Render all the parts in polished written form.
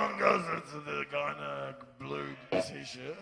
one goes to the guy in a blue t-shirt.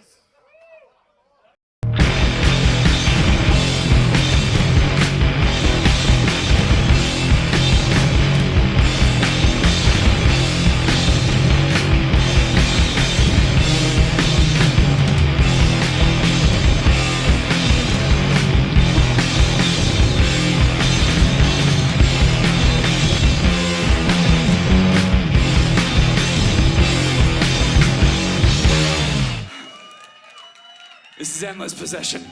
This is Endless Possession.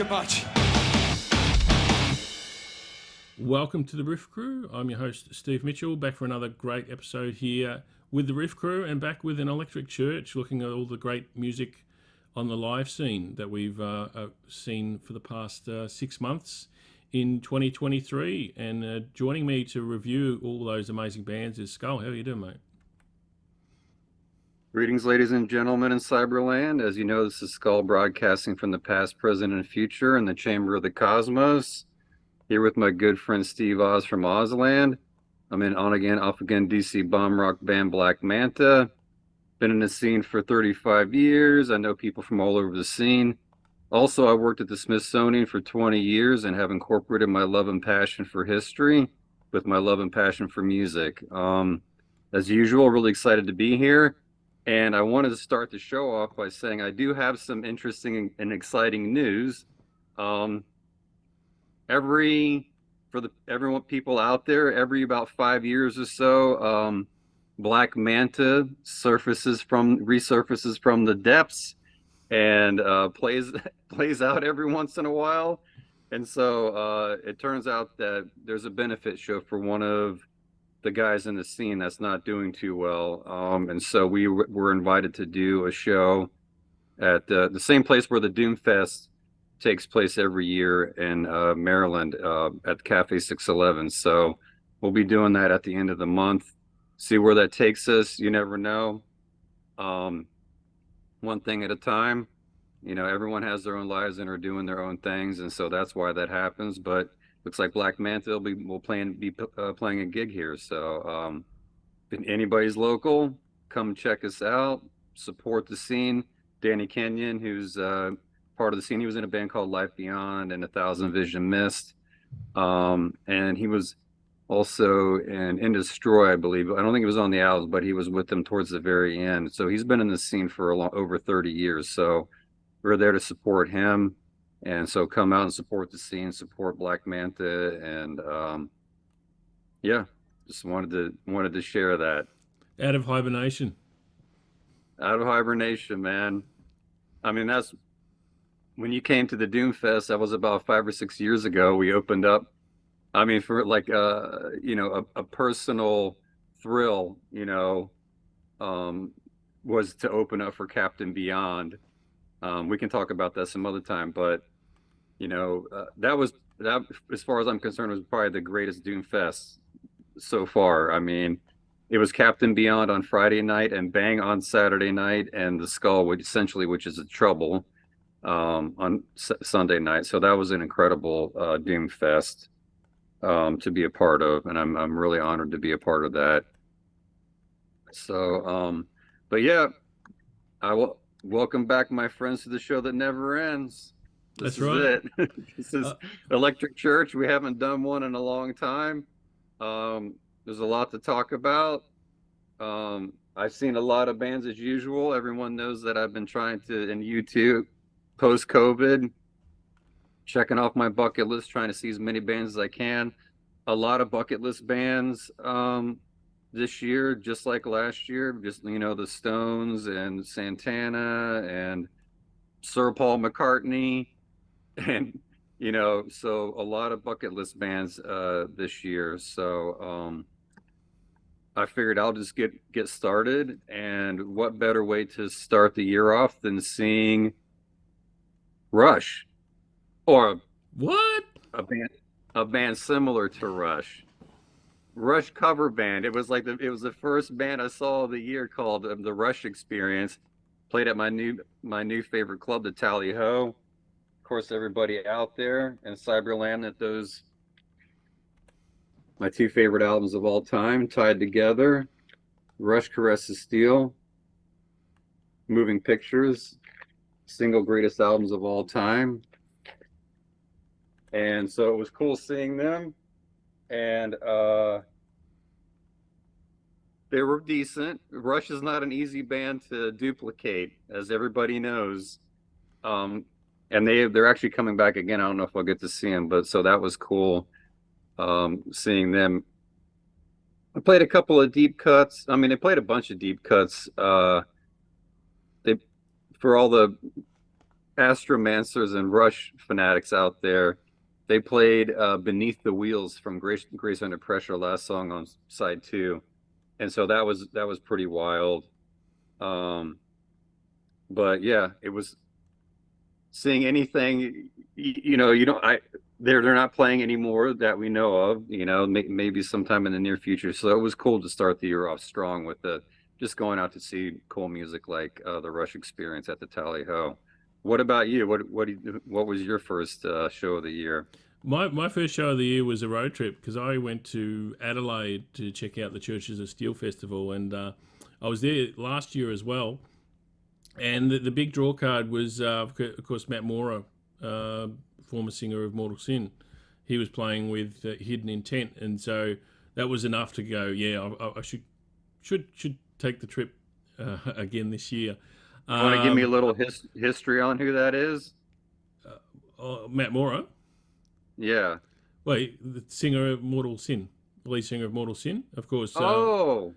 Much. Welcome to the Riff Crew. I'm your host, Steve Mitchell, back for another great episode here with the Riff Crew and back with an electric church, looking at all the great music on the live scene that we've seen for the past 6 months in 2023. And joining me to review all those amazing bands is Skull. How are you doing, mate? Greetings, ladies and gentlemen in Cyberland. As you know, this is Skull broadcasting from the past, present, and future in the Chamber of the Cosmos. Here with my good friend Steve Oz from Ozland. I'm in on again, off again DC bomb rock band Black Manta. Been in the scene for 35 years. I know people from all over the scene. Also, I worked at the Smithsonian for 20 years and have incorporated my love and passion for history with my love and passion for music. As usual, really excited to be here. And I wanted to start the show off by saying I do have some interesting and exciting news. Um, everyone people out there, every about 5 years or so, Black Manta resurfaces from the depths and plays out every once in a while. And so it turns out that there's a benefit show for one of the guys in the scene that's not doing too well. And so we were invited to do a show at the same place where the Doomfest takes place every year in Maryland at Cafe 611. So we'll be doing that at the end of the month. See where that takes us. You never know. One thing at a time. You know, everyone has their own lives and are doing their own things, and so that's why that happens. But looks like Black Manta will playing a gig here. So if anybody's local, come check us out, support the scene. Danny Kenyon, who's part of the scene, he was in a band called Life Beyond and 1,000 Vision Mist, and he was also in Destroy, I believe. I don't think he was on the albums, but he was with them towards the very end. So he's been in the scene for over 30 years. So we're there to support him, and so come out and support the scene, support Black Manta, and yeah, just wanted to share that. Out of hibernation. Out of hibernation, man. I mean, that's when you came to the Doomfest. That was about 5 or 6 years ago. We opened up. I mean, for like a personal thrill, was to open up for Captain Beyond. We can talk about that some other time, but that, as far as I'm concerned, was probably the greatest Doomfest so far. I mean, it was Captain Beyond on Friday night and Bang on Saturday night, and the Skull, which is a Trouble, on Sunday night. So that was an incredible Doomfest to be a part of, and I'm really honored to be a part of that. So, but yeah, I will. Welcome back, my friends, to the show that never ends. That's right. This is Electric Church. We haven't done one in a long time. There's a lot to talk about. I've seen a lot of bands as usual. Everyone knows that I've been trying to, in YouTube, post-COVID, checking off my bucket list, trying to see as many bands as I can. A lot of bucket list bands this year, just like last year, just the Stones and Santana and Sir Paul McCartney, and so a lot of bucket list bands this year. So I figured I'll just get started, and what better way to start the year off than seeing Rush, or what a band similar to Rush cover band. It was the first band I saw of the year, called the Rush Experience. Played at my new favorite club, the Tally Ho. Of course, everybody out there in Cyberland, my two favorite albums of all time tied together: Rush Caresses Steel, Moving Pictures, single greatest albums of all time. And so it was cool seeing them. And they were decent. Rush is not an easy band to duplicate, as everybody knows. And they're actually coming back again. I don't know if I'll get to see them, but so that was cool seeing them. I played a couple of deep cuts. I mean, they played a bunch of deep cuts. For all the Astromancers and Rush fanatics out there, they played Beneath the Wheels from Grace Under Pressure, last song on side 2. And so that was pretty wild. But yeah, it was seeing anything, they're not playing anymore that we know of, maybe sometime in the near future. So it was cool to start the year off strong with just going out to see cool music like the Rush Experience at the Tally Ho. What about you? What was your first show of the year? My first show of the year was a road trip, because I went to Adelaide to check out the Churches of Steel Festival, and I was there last year as well. And the big draw card was, of course, Matt Mora, former singer of Mortal Sin. He was playing with Hidden Intent, and so that was enough to go. Yeah, I should take the trip again this year. You want to give me a little history on who that is? Matt Mora. Yeah. Wait, the singer of Mortal Sin, lead singer of Mortal Sin, of course. Oh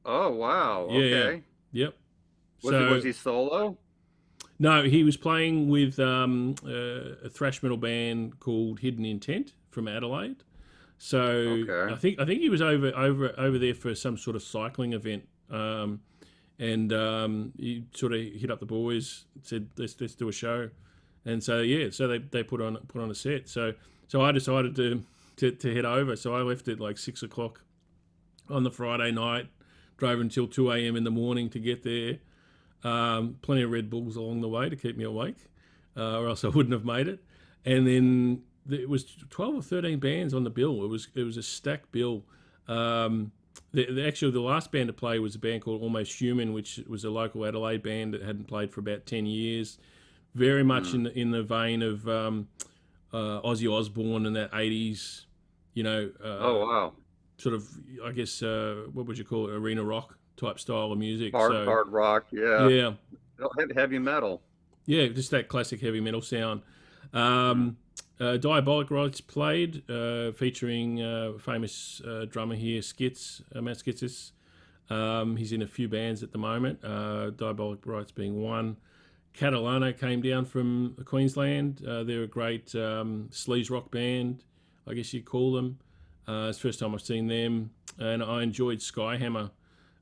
wow. Yeah, Okay. Yep. Was he solo? No, he was playing with a thrash metal band called Hidden Intent from Adelaide. So Okay. I think he was over there for some sort of cycling event, and he sort of hit up the boys, said let's do a show, and so they put on a set. So I decided to head over. So I left at like 6 o'clock on the Friday night, drove until 2 a.m. in the morning to get there. Plenty of Red Bulls along the way to keep me awake, or else I wouldn't have made it. And then it was 12 or 13 bands on the bill. It was a stacked bill. The last band to play was a band called Almost Human, which was a local Adelaide band that hadn't played for about 10 years. Very much in the vein of Ozzy Osbourne and that 80s, Oh wow. sort of, I guess, what would you call it, arena rock type style of music. Hard rock. Yeah. Yeah. Heavy metal. Yeah, just that classic heavy metal sound. Diabolic Rights played, featuring famous drummer here, Matt Skitsis. He's in a few bands at the moment, Diabolic Rights being one. Catalano came down from Queensland. They're a great sleaze rock band, I guess you'd call them. It's the first time I've seen them. And I enjoyed Skyhammer,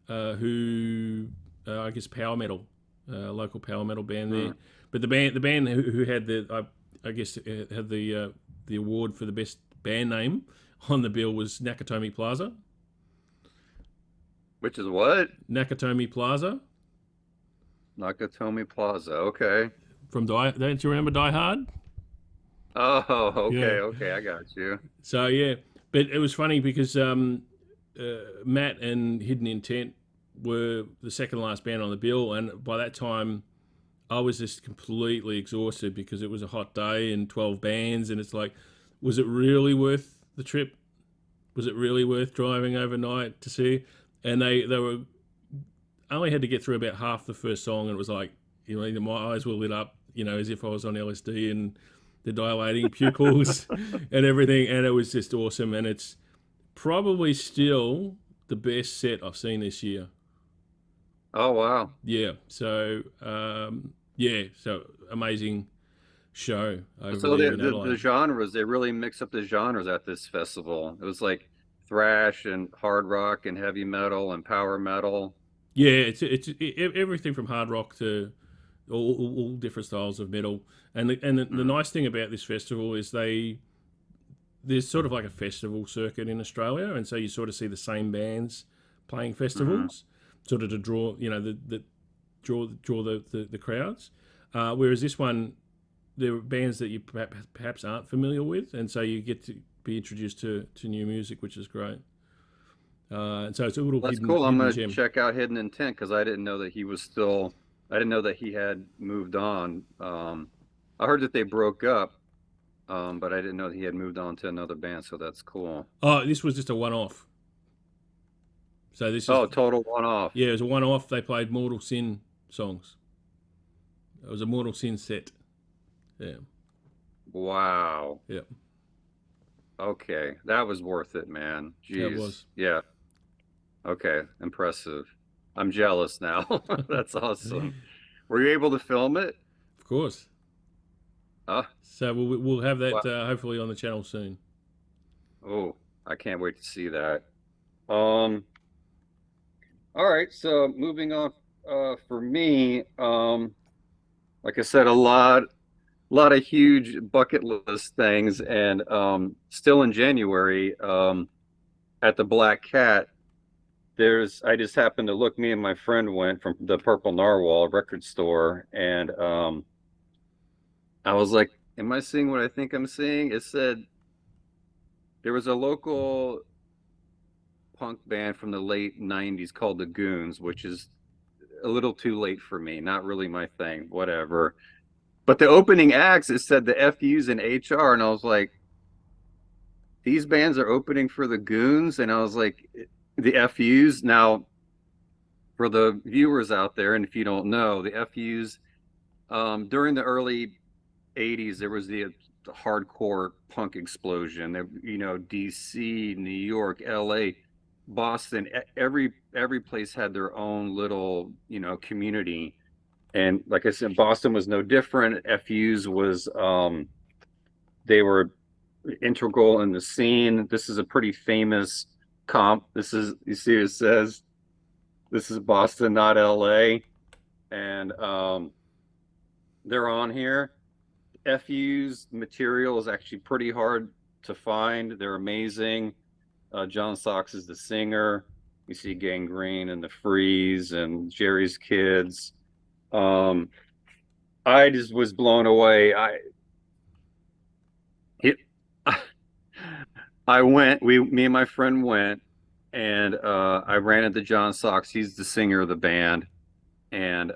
who, I guess, power metal, local power metal band there. But the band who had had the award for the best band name on the bill was Nakatomi Plaza. Which is what? Nakatomi Plaza. Nakatomi Plaza. Okay. From don't you remember Die Hard? Oh, okay, Yeah. okay, I got you. So yeah, but it was funny because Matt and Hidden Intent were the second last band on the bill, and by that time I was just completely exhausted because it was a hot day and 12 bands, and it's like, was it really worth the trip? Was it really worth driving overnight to see? And they were only had to get through about half the first song, and it was like, my eyes were lit up, as if I was on LSD, and the dilating pupils and everything, and it was just awesome. And it's probably still the best set I've seen this year. Oh wow. Yeah. So so amazing show. So the genres, they really mix up the genres at this festival. It was like thrash and hard rock and heavy metal and power metal. Yeah, it's everything from hard rock to all different styles of metal. And the nice thing about this festival is there's sort of like a festival circuit in Australia, and so you sort of see the same bands playing festivals, sort of to draw draw the crowds. Whereas this one, there are bands that you perhaps aren't familiar with, and so you get to be introduced to new music, which is great. And so it's a little That's hidden, cool. I'm hidden gonna gem. check out Hidden Intent because I didn't know that he was still. I didn't know that he had moved on. I heard that they broke up, but I didn't know that he had moved on to another band. So that's cool. Oh, this was just a one-off. So this is Total one-off. Yeah, it was a one-off. They played Mortal Sin songs. It was a Mortal Sin set. Yeah. Wow. Yep. Okay, that was worth it, man. Jeez. Yeah, it was. Yeah. Okay, impressive. I'm jealous now. That's awesome. Were you able to film it? Of course. Ah. So we'll have that hopefully on the channel soon. Oh, I can't wait to see that. All right, so moving on for me, like I said, a lot of huge bucket list things, and still in January, at the Black Cat, I just happened to look, me and my friend went from the Purple Narwhal record store, and I was like, am I seeing what I think I'm seeing? It said there was a local punk band from the late 90s called the Goons, which is a little too late for me. Not really my thing. Whatever. But the opening acts, it said the FUs and HR, and I was like, these bands are opening for the Goons, and I was like, the FUs. Now, for the viewers out there, and if you don't know, the FUs during the early '80s, there was the hardcore punk explosion. DC, New York, LA, Boston, every place had their own little, community. And like I said, Boston was no different. FUs was they were integral in the scene. This is a pretty famous comp. You see it says this is Boston, not LA. And they're on here. FU's material is actually pretty hard to find. They're amazing. John Sachs is the singer. You see Gangrene and the Freeze and Jerry's Kids. I just was blown away. Me and my friend went, and I ran into John Sachs. He's the singer of the band, and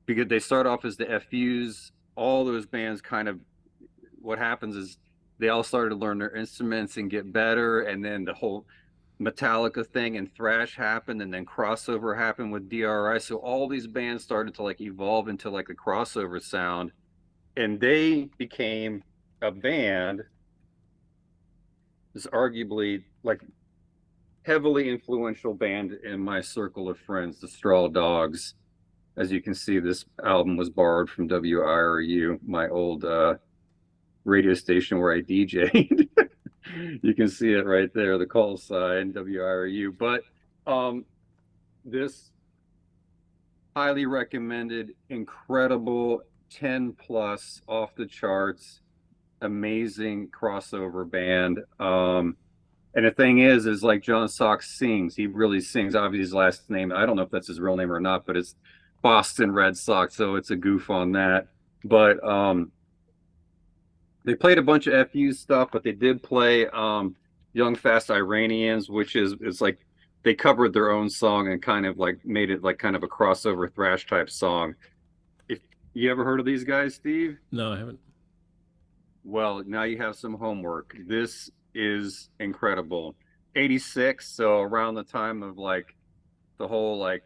because they start off as the FUs, all those bands kind of, what happens is they all started to learn their instruments and get better, and then the whole Metallica thing and thrash happened, and then crossover happened with DRI. So all these bands started to like evolve into like a crossover sound, and they became a band that's arguably like heavily influential band in my circle of friends, the Straw Dogs. As you can see, this album was borrowed from WIRU, my old radio station where I DJ'd. You can see it right there, the call sign, WIRU. But this highly recommended, incredible, 10 plus, off the charts, amazing crossover band. And the thing is like John Sachs sings. He really sings. Obviously, his last name, I don't know if that's his real name or not, but it's Boston Red Sox, so it's a goof on that. But they played a bunch of FU stuff, but they did play Young Fast Iranians, which is like they covered their own song and kind of like made it like kind of a crossover thrash type song. If you ever heard of these guys, Steve? No, I haven't. Well, now you have some homework. This is incredible. 86, so around the time of like the whole like,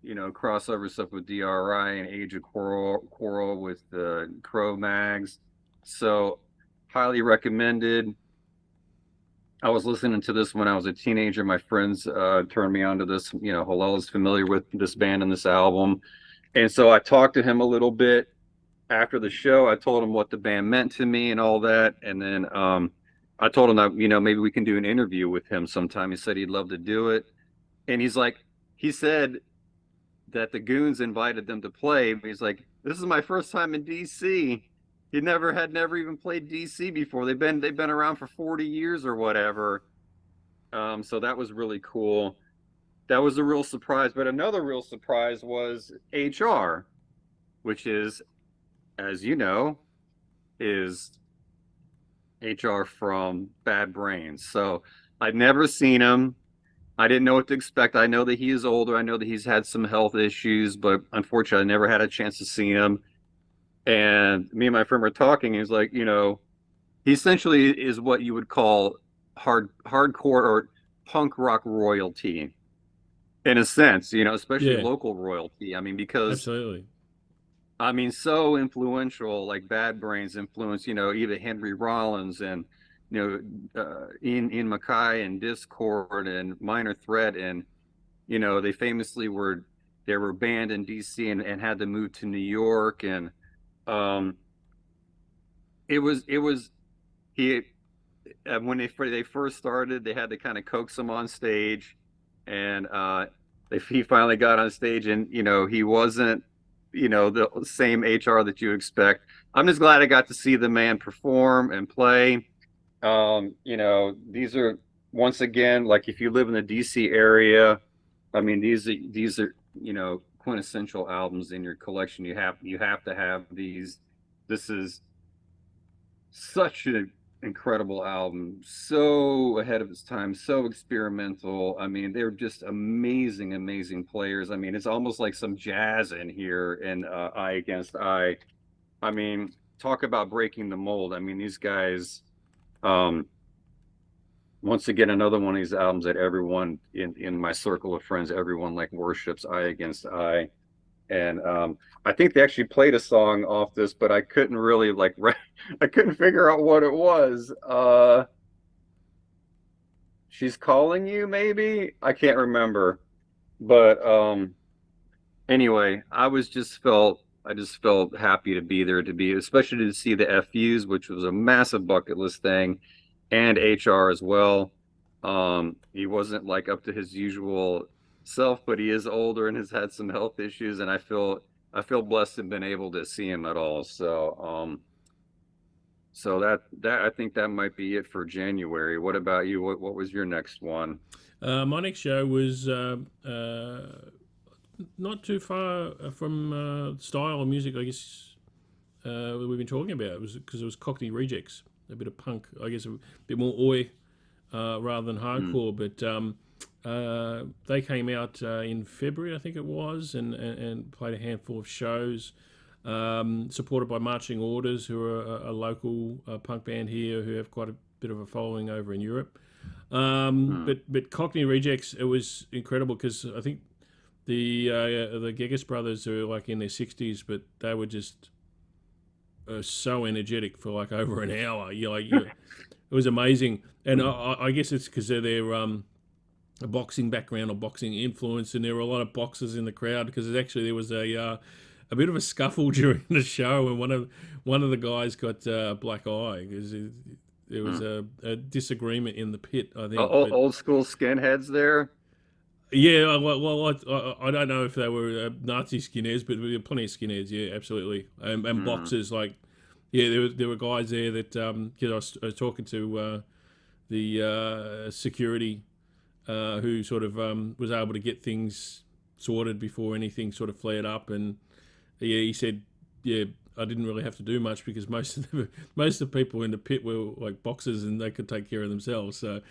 crossover stuff with DRI and Age of Quarrel with the Cro-Mags. So highly recommended. I was listening to this when I was a teenager. My friends turned me on to this. Hillel is familiar with this band and this album. And so I talked to him a little bit after the show. I told him what the band meant to me and all that. And then I told him that, maybe we can do an interview with him sometime. He said he'd love to do it. And he said that the Goons invited them to play. But he's like, this is my first time in DC. He never even played DC before. They've been around for 40 years or whatever. So that was really cool. That was a real surprise. But another real surprise was HR, which is, as you know, is HR from Bad Brains. So I'd never seen him. I didn't know what to expect. I know that he is older. I know that he's had some health issues, but unfortunately, I never had a chance to see him. And me and my friend were talking. He's like, he essentially is what you would call hardcore or punk rock royalty, in a sense, especially local royalty. I mean, because absolutely. I mean, so influential, like Bad Brains influence, even Henry Rollins and Ian Mackay and Discord and Minor Threat, and they famously were banned in DC and had to move to New York, and when they first started, they had to kind of coax him on stage, and he finally got on stage, and he wasn't the same HR that you expect. I'm just glad I got to see the man perform and play. These are, once again, like if you live in the DC area, I mean, these are quintessential albums in your collection. You have to have these. This is such a incredible album, so ahead of its time, so experimental. I mean, they're just amazing players. I mean, it's almost like some jazz in here in Eye Against Eye. I mean, talk about breaking the mold. I mean, these guys, um, once again, another one of these albums that everyone in my circle of friends, everyone like worships Eye Against Eye. And I think they actually played a song off this, but I couldn't really like I couldn't figure out what it was. She's Calling You, maybe? I can't remember. But anyway, I just felt happy to be there, to be, especially to see the FUs, which was a massive bucket list thing, and HR as well. He wasn't like up to his usual self, but he is older and has had some health issues, and I feel blessed to have been able to see him at all. So that I think that might be it for January. What about you? What was your next one? My next show was not too far from style of music, I guess, we've been talking about. It was because it was Cockney Rejects, a bit of punk, I guess, a bit more oi rather than hardcore. But they came out in February, I think it was, and played a handful of shows, supported by Marching Orders, who are a local punk band here who have quite a bit of a following over in Europe. But Cockney Rejects, it was incredible because I think the Gegas brothers are like in their 60s, but they were just so energetic for like over an hour. It was amazing, and I guess it's because they're their a boxing background or boxing influence, and there were a lot of boxers in the crowd because there was a bit of a scuffle during the show, and one of the guys got black eye because there was a disagreement in the pit, I think. Old school skinheads there. Yeah, well, I don't know if they were Nazi skinheads, but there were plenty of skinheads. Yeah, absolutely, and boxers. Like, yeah, there were guys there that because I was talking to the security who sort of was able to get things sorted before anything sort of flared up, and yeah, he said, yeah, I didn't really have to do much because most of the people in the pit were like boxers and they could take care of themselves. So,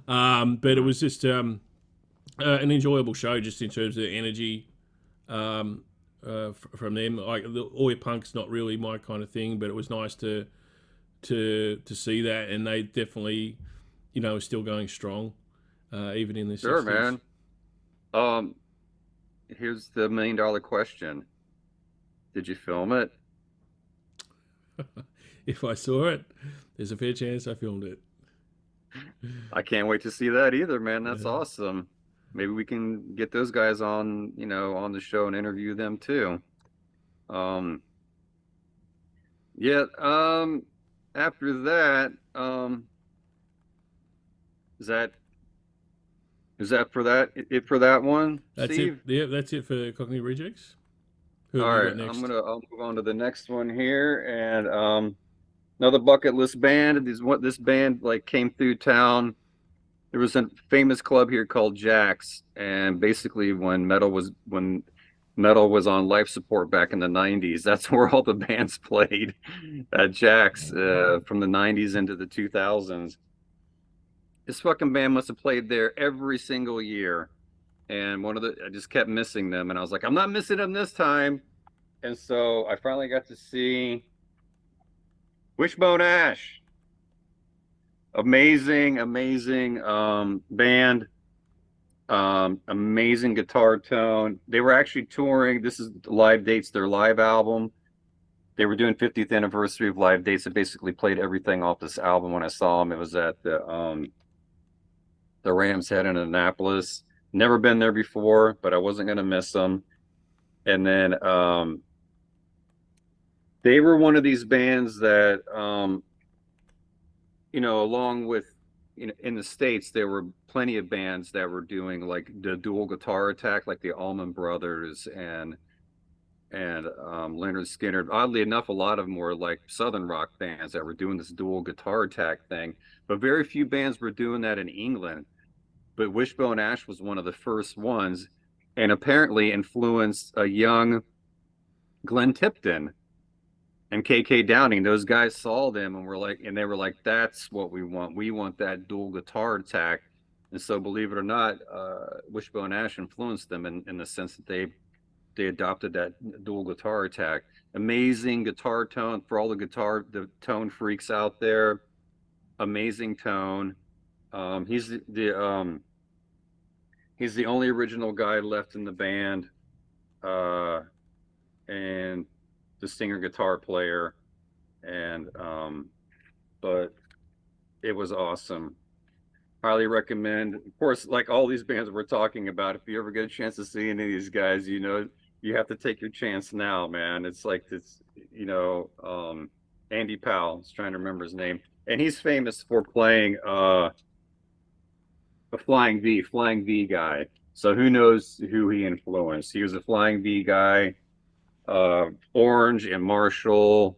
but it was just an enjoyable show, just in terms of the energy from them. Like the oi punk's not really my kind of thing, but it was nice to see that, and they definitely, are still going strong, even in the 60s. Sure, man. Here's the $1 million question: did you film it? If I saw it, there's a fair chance I filmed it. I can't wait to see that either, man. That's awesome. Maybe we can get those guys on, on the show and interview them too. Yeah. After that, is that for that it for that one, That's Steve? it. Yeah, that's it for Cockney Rejects. Who All have you right, got next? I'll move on to the next one here, and another bucket list band. This band like came through town. There was a famous club here called Jack's, and basically when metal was on life support back in the 90s, that's where all the bands played at Jack's from the 90s into the 2000s. This fucking band must have played there every single year. And I just kept missing them, and I was like, I'm not missing them this time. And so I finally got to see Wishbone Ash. Amazing band. Amazing guitar tone. They were actually touring. This is live dates, their live album. They were doing 50th anniversary of live dates. They basically played everything off this album. When I saw them, it was at the Ram's Head in Annapolis. Never been there before, but I wasn't gonna miss them. And then they were one of these bands that along with in the States, there were plenty of bands that were doing like the dual guitar attack, like the Allman Brothers and Leonard Skinner. Oddly enough, a lot of them were like Southern rock bands that were doing this dual guitar attack thing, but very few bands were doing that in England. But Wishbone Ash was one of the first ones, and apparently influenced a young Glenn Tipton. and KK Downing, those guys saw them and they were like, that's what we want. We want that dual guitar attack. And so, believe it or not, Wishbone Ash influenced them in the sense that they adopted that dual guitar attack. Amazing guitar tone for all the tone freaks out there. Amazing tone. He's he's the only original guy left in the band, and the singer guitar player, and but it was awesome. Highly recommend. Of course, like all these bands we're talking about, if you ever get a chance to see any of these guys, you have to take your chance now, man. It's like this, Andy Powell. I was trying to remember his name, and he's famous for playing a Flying V guy. So who knows who he influenced? He was a Flying V guy, Orange and Marshall,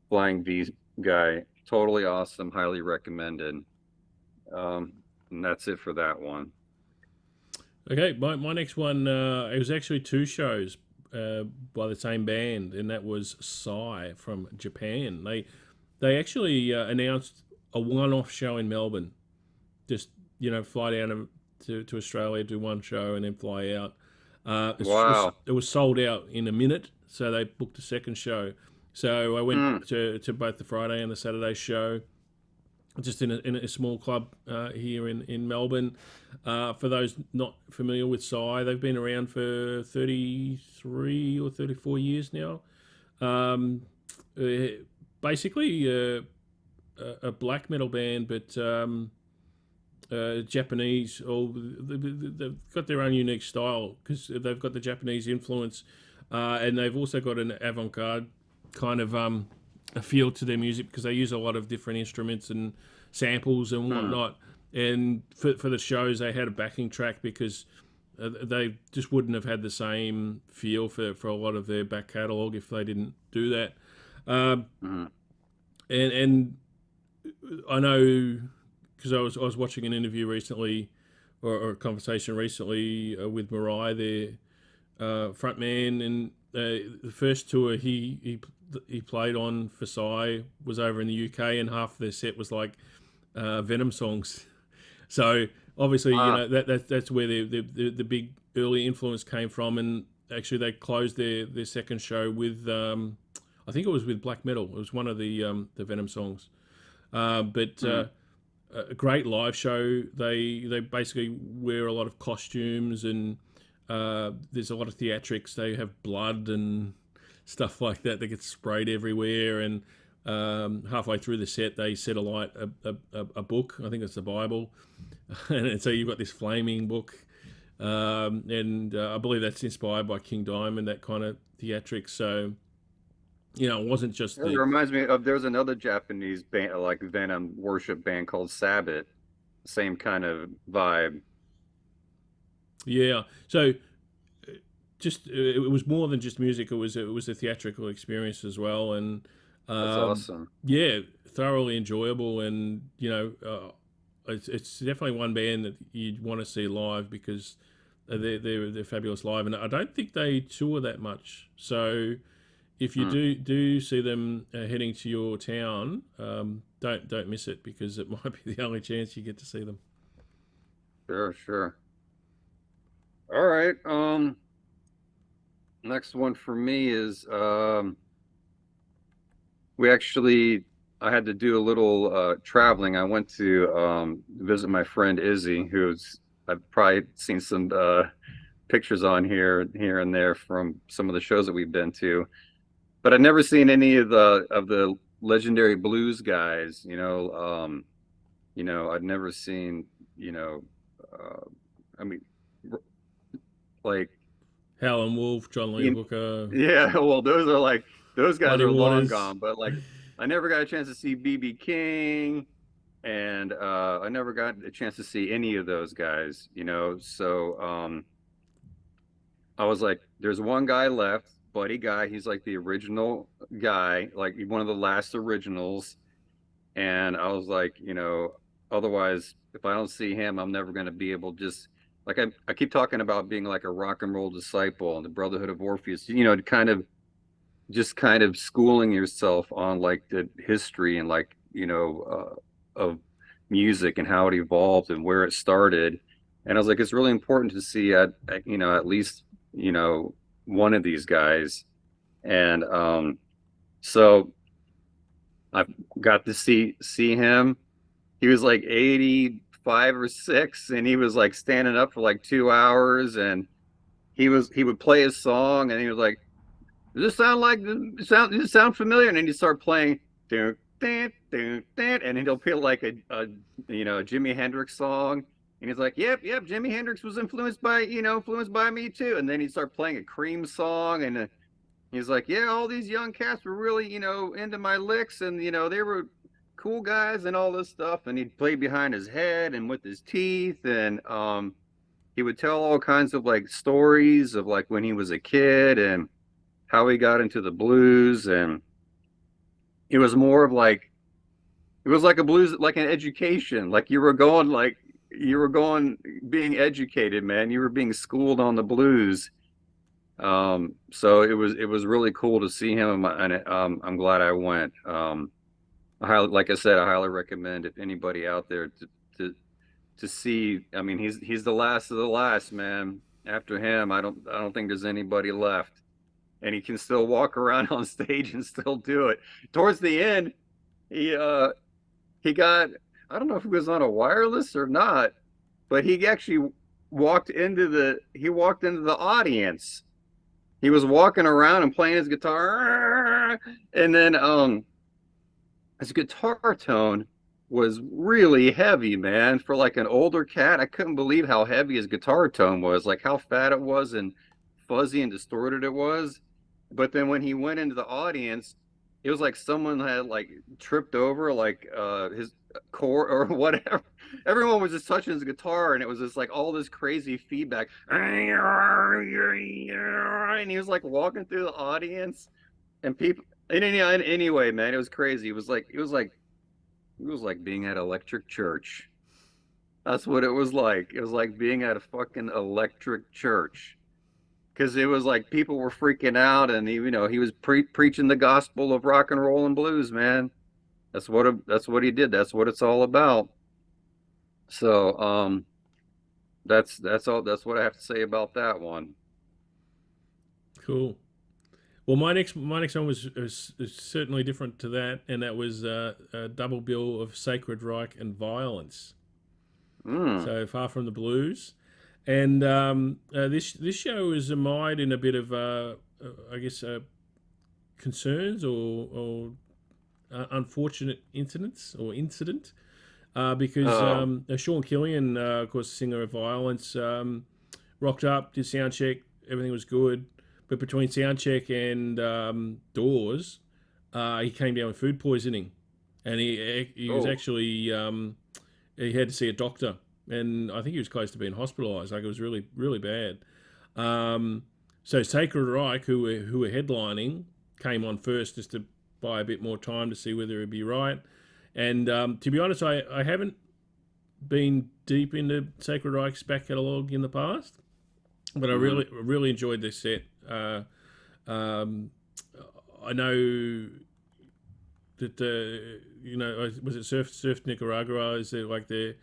Flying V guy. Totally awesome. Highly recommended. And that's it for that one. Okay, my next one, it was actually two shows by the same band, and that was Sigh from Japan. They actually announced a one-off show in Melbourne. Just, fly down to Australia, do one show, and then fly out. Wow. It was sold out in a minute, so they booked a second show. So I went to both the Friday and the Saturday show, just in a small club here in Melbourne. For those not familiar with Sigh, they've been around for 33 or 34 years now. Basically, a black metal band, but Japanese. They've got their own unique style because they've got the Japanese influence, and they've also got an avant-garde kind of a feel to their music because they use a lot of different instruments and samples and whatnot. And for the shows, they had a backing track because they just wouldn't have had the same feel for a lot of their back catalogue if they didn't do that. And I know because I was watching an interview recently or a conversation recently with Mariah, their frontman, and the first tour he played on for Sigh was over in the UK, and half of their set was like Venom songs. So obviously, that's where the big early influence came from, and actually they closed their second show with I think it was with black metal. It was one of the Venom songs, but a great live show. They basically wear a lot of costumes and there's a lot of theatrics. They have blood and stuff like that gets sprayed everywhere, and halfway through the set they set alight a book. I think it's the Bible, and so you've got this flaming book, and I believe that's inspired by King Diamond, that kind of theatrics. So it wasn't just It reminds me of there's another Japanese band like Venom worship band called Sabbath. Same kind of vibe. Yeah. So just it was more than just music. It was a theatrical experience as well, and That's awesome. yeah, thoroughly enjoyable. And it's definitely one band that you'd want to see live because they're fabulous live, and I don't think they tour that much. So if you do see them heading to your town, don't miss it because it might be the only chance you get to see them. Sure. All right. Next one for me is I had to do a little traveling. I went to visit my friend Izzy, who's I've probably seen some pictures on here and there from some of the shows that we've been to, but I'd never seen any of the legendary blues guys. I'd never seen I mean, like Howlin' Wolf, John Lee Hooker. Yeah, well, those guys Muddy are long Waters. gone, but like I never got a chance to see BB King, and I never got a chance to see any of those guys, so I was like, there's one guy left, Buddy Guy. He's like the original guy, like one of the last originals. And I was like, otherwise, if I don't see him, I'm never going to be able just like I keep talking about being like a rock and roll disciple and the Brotherhood of Orpheus, to kind of just kind of schooling yourself on like the history and like of music and how it evolved and where it started. And I was like, it's really important to see at least one of these guys. And so I got to see him. He was like 85 or 6, and he was like standing up for like 2 hours, and he would play his song, and he was like, does this does this sound familiar? And then he'd start playing dun, dun, dun, dun, and then he'll play like a Jimi Hendrix song. And he's like, yep, Jimi Hendrix was influenced by me too. And then he'd start playing a Cream song, and he's like, yeah, all these young cats were really, into my licks, and they were cool guys and all this stuff. And he'd play behind his head and with his teeth, and he would tell all kinds of like stories of like when he was a kid and how he got into the blues. And it was more of like it was like a blues, like an education, like you were going being educated, man. You were being schooled on the blues. So it was really cool to see him, and I'm glad I went. Like I said, I highly recommend if anybody out there to see. I mean, he's the last of the last, man. After him, I don't think there's anybody left, and he can still walk around on stage and still do it. Towards the end, he got, I don't know if he was on a wireless or not, but he actually walked into the audience. He was walking around and playing his guitar, and then his guitar tone was really heavy, man. For like an older cat, I couldn't believe how heavy his guitar tone was, like how fat it was and fuzzy and distorted it was. But then when he went into the audience, it was like someone had like tripped over like his core or whatever. Everyone was just touching his guitar, and it was just like all this crazy feedback. And he was like walking through the audience, and people. And anyway, man, it was crazy. It was like being at Electric Church. That's what it was like. It was like being at a fucking electric church. Because it was like people were freaking out, and he was preaching the gospel of rock and roll and blues, man. That's what he did. That's what it's all about. So that's what I have to say about that one. Cool. Well, my next one was certainly different to that, and that was a double bill of Sacred Reich and Vio-lence. So Far From the Blues, and this show is mired in a bit of I guess concerns or unfortunate incidents or incident because Sean Killian, of course, singer of Vio-lence, rocked up, did sound check, everything was good. But between soundcheck and Doors, he came down with food poisoning, and he was actually he had to see a doctor, and I think he was close to being hospitalised. Like it was really really bad. So Sacred Reich, who were headlining, came on first just to buy a bit more time to see whether it'd be right. And to be honest, I haven't been deep into Sacred Reich's back catalogue in the past, but I really enjoyed this set. I know that was it Surf Nicaragua is like their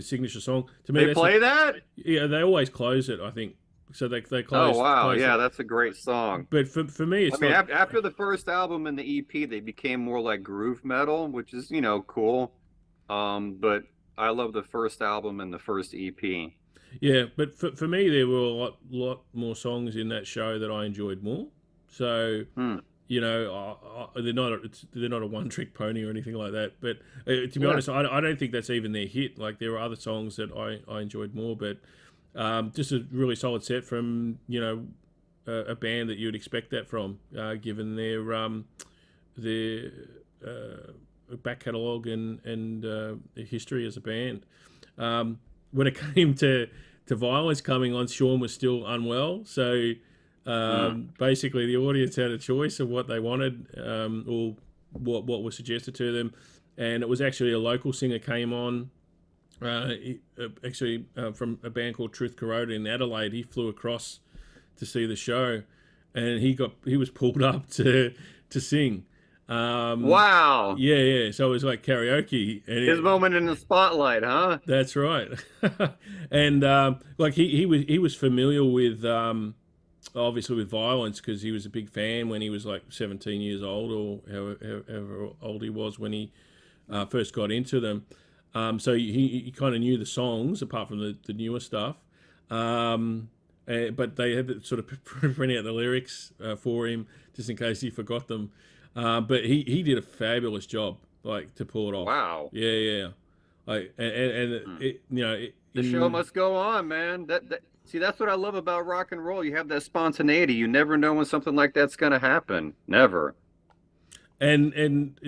signature song. To me, they play that. Yeah, they always close it. I think so. They close. Oh wow, close yeah, it. That's a great song. But for me, it's after the first album and the EP, they became more like groove metal, which is cool. But I love the first album and the first EP. Yeah, but for me, there were a lot more songs in that show that I enjoyed more. So they're not a one trick pony or anything like that. But to be honest, I don't think that's even their hit. Like there were other songs that I enjoyed more. But just a really solid set from a band that you would expect that from, given their back catalogue and history as a band. When it came to Vio-lence coming on, Sean was still unwell, so basically the audience had a choice of what they wanted or what was suggested to them, and it was actually a local singer came on, from a band called Truth Corroded in Adelaide. He flew across to see the show, and he was pulled up to sing. Wow. Yeah. So it was like karaoke, and His moment in the spotlight, huh? that's right. And like he was familiar with obviously with Vio-lence because he was a big fan when he was like 17 years old or however old he was when he first got into them. So he kind of knew the songs apart from the newer stuff. But they had to sort of print out the lyrics for him just in case he forgot them. But he did a fabulous job, like to pull it off. Wow. Yeah. Like and it, The show must go on, man. See, that's what I love about rock and roll. You have that spontaneity. You never know when something like that's going to happen. Never. And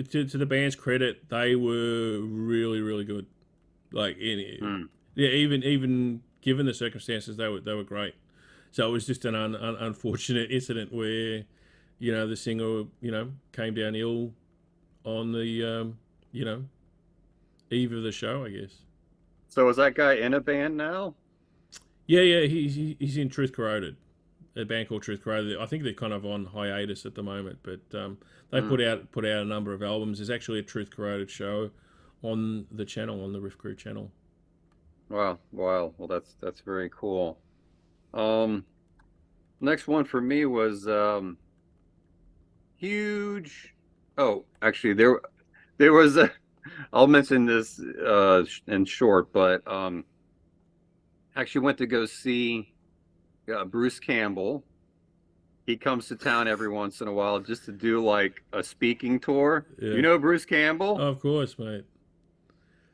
to the band's credit, they were really good. Like yeah, even given the circumstances, they were great. So it was just an unfortunate incident where, the singer, came down ill on the, eve of the show, I guess. So is that guy in a band now? Yeah, he's in Truth Corroded, a band called Truth Corroded. I think they're kind of on hiatus at the moment, but they put out a number of albums. There's actually a Truth Corroded show on the channel, on the Riff Crew channel. Wow. Well, that's very cool. Next one for me was huge. Oh, actually, there was a. I'll mention this in short, but actually went to go see Bruce Campbell. He comes to town every once in a while just to do like a speaking tour. Yeah. You know Bruce Campbell? Oh, of course, mate.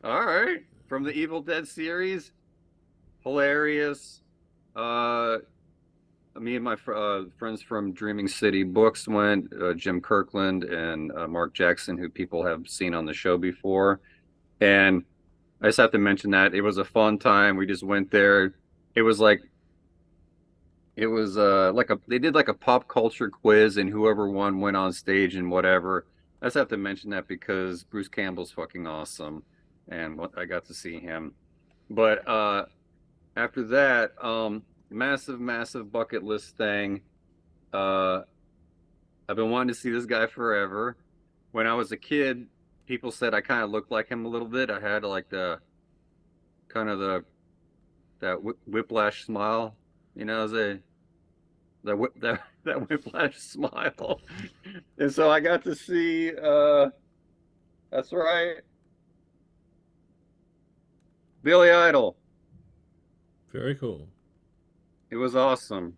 All right, from the Evil Dead series, hilarious. Me and my friends from Dreaming City Books went. Jim Kirkland and Mark Jackson, who people have seen on the show before, and I just have to mention that it was a fun time. We just went there. It was like they did like a pop culture quiz, and whoever won went on stage and whatever. I just have to mention that because Bruce Campbell's fucking awesome, and I got to see him. But after that, massive bucket list thing. I've been wanting to see this guy forever. When I was a kid, people said I kind of looked like him a little bit. I had like that whiplash smile, that whiplash smile. And so I got to see. That's right, Billy Idol. Very cool. It was awesome.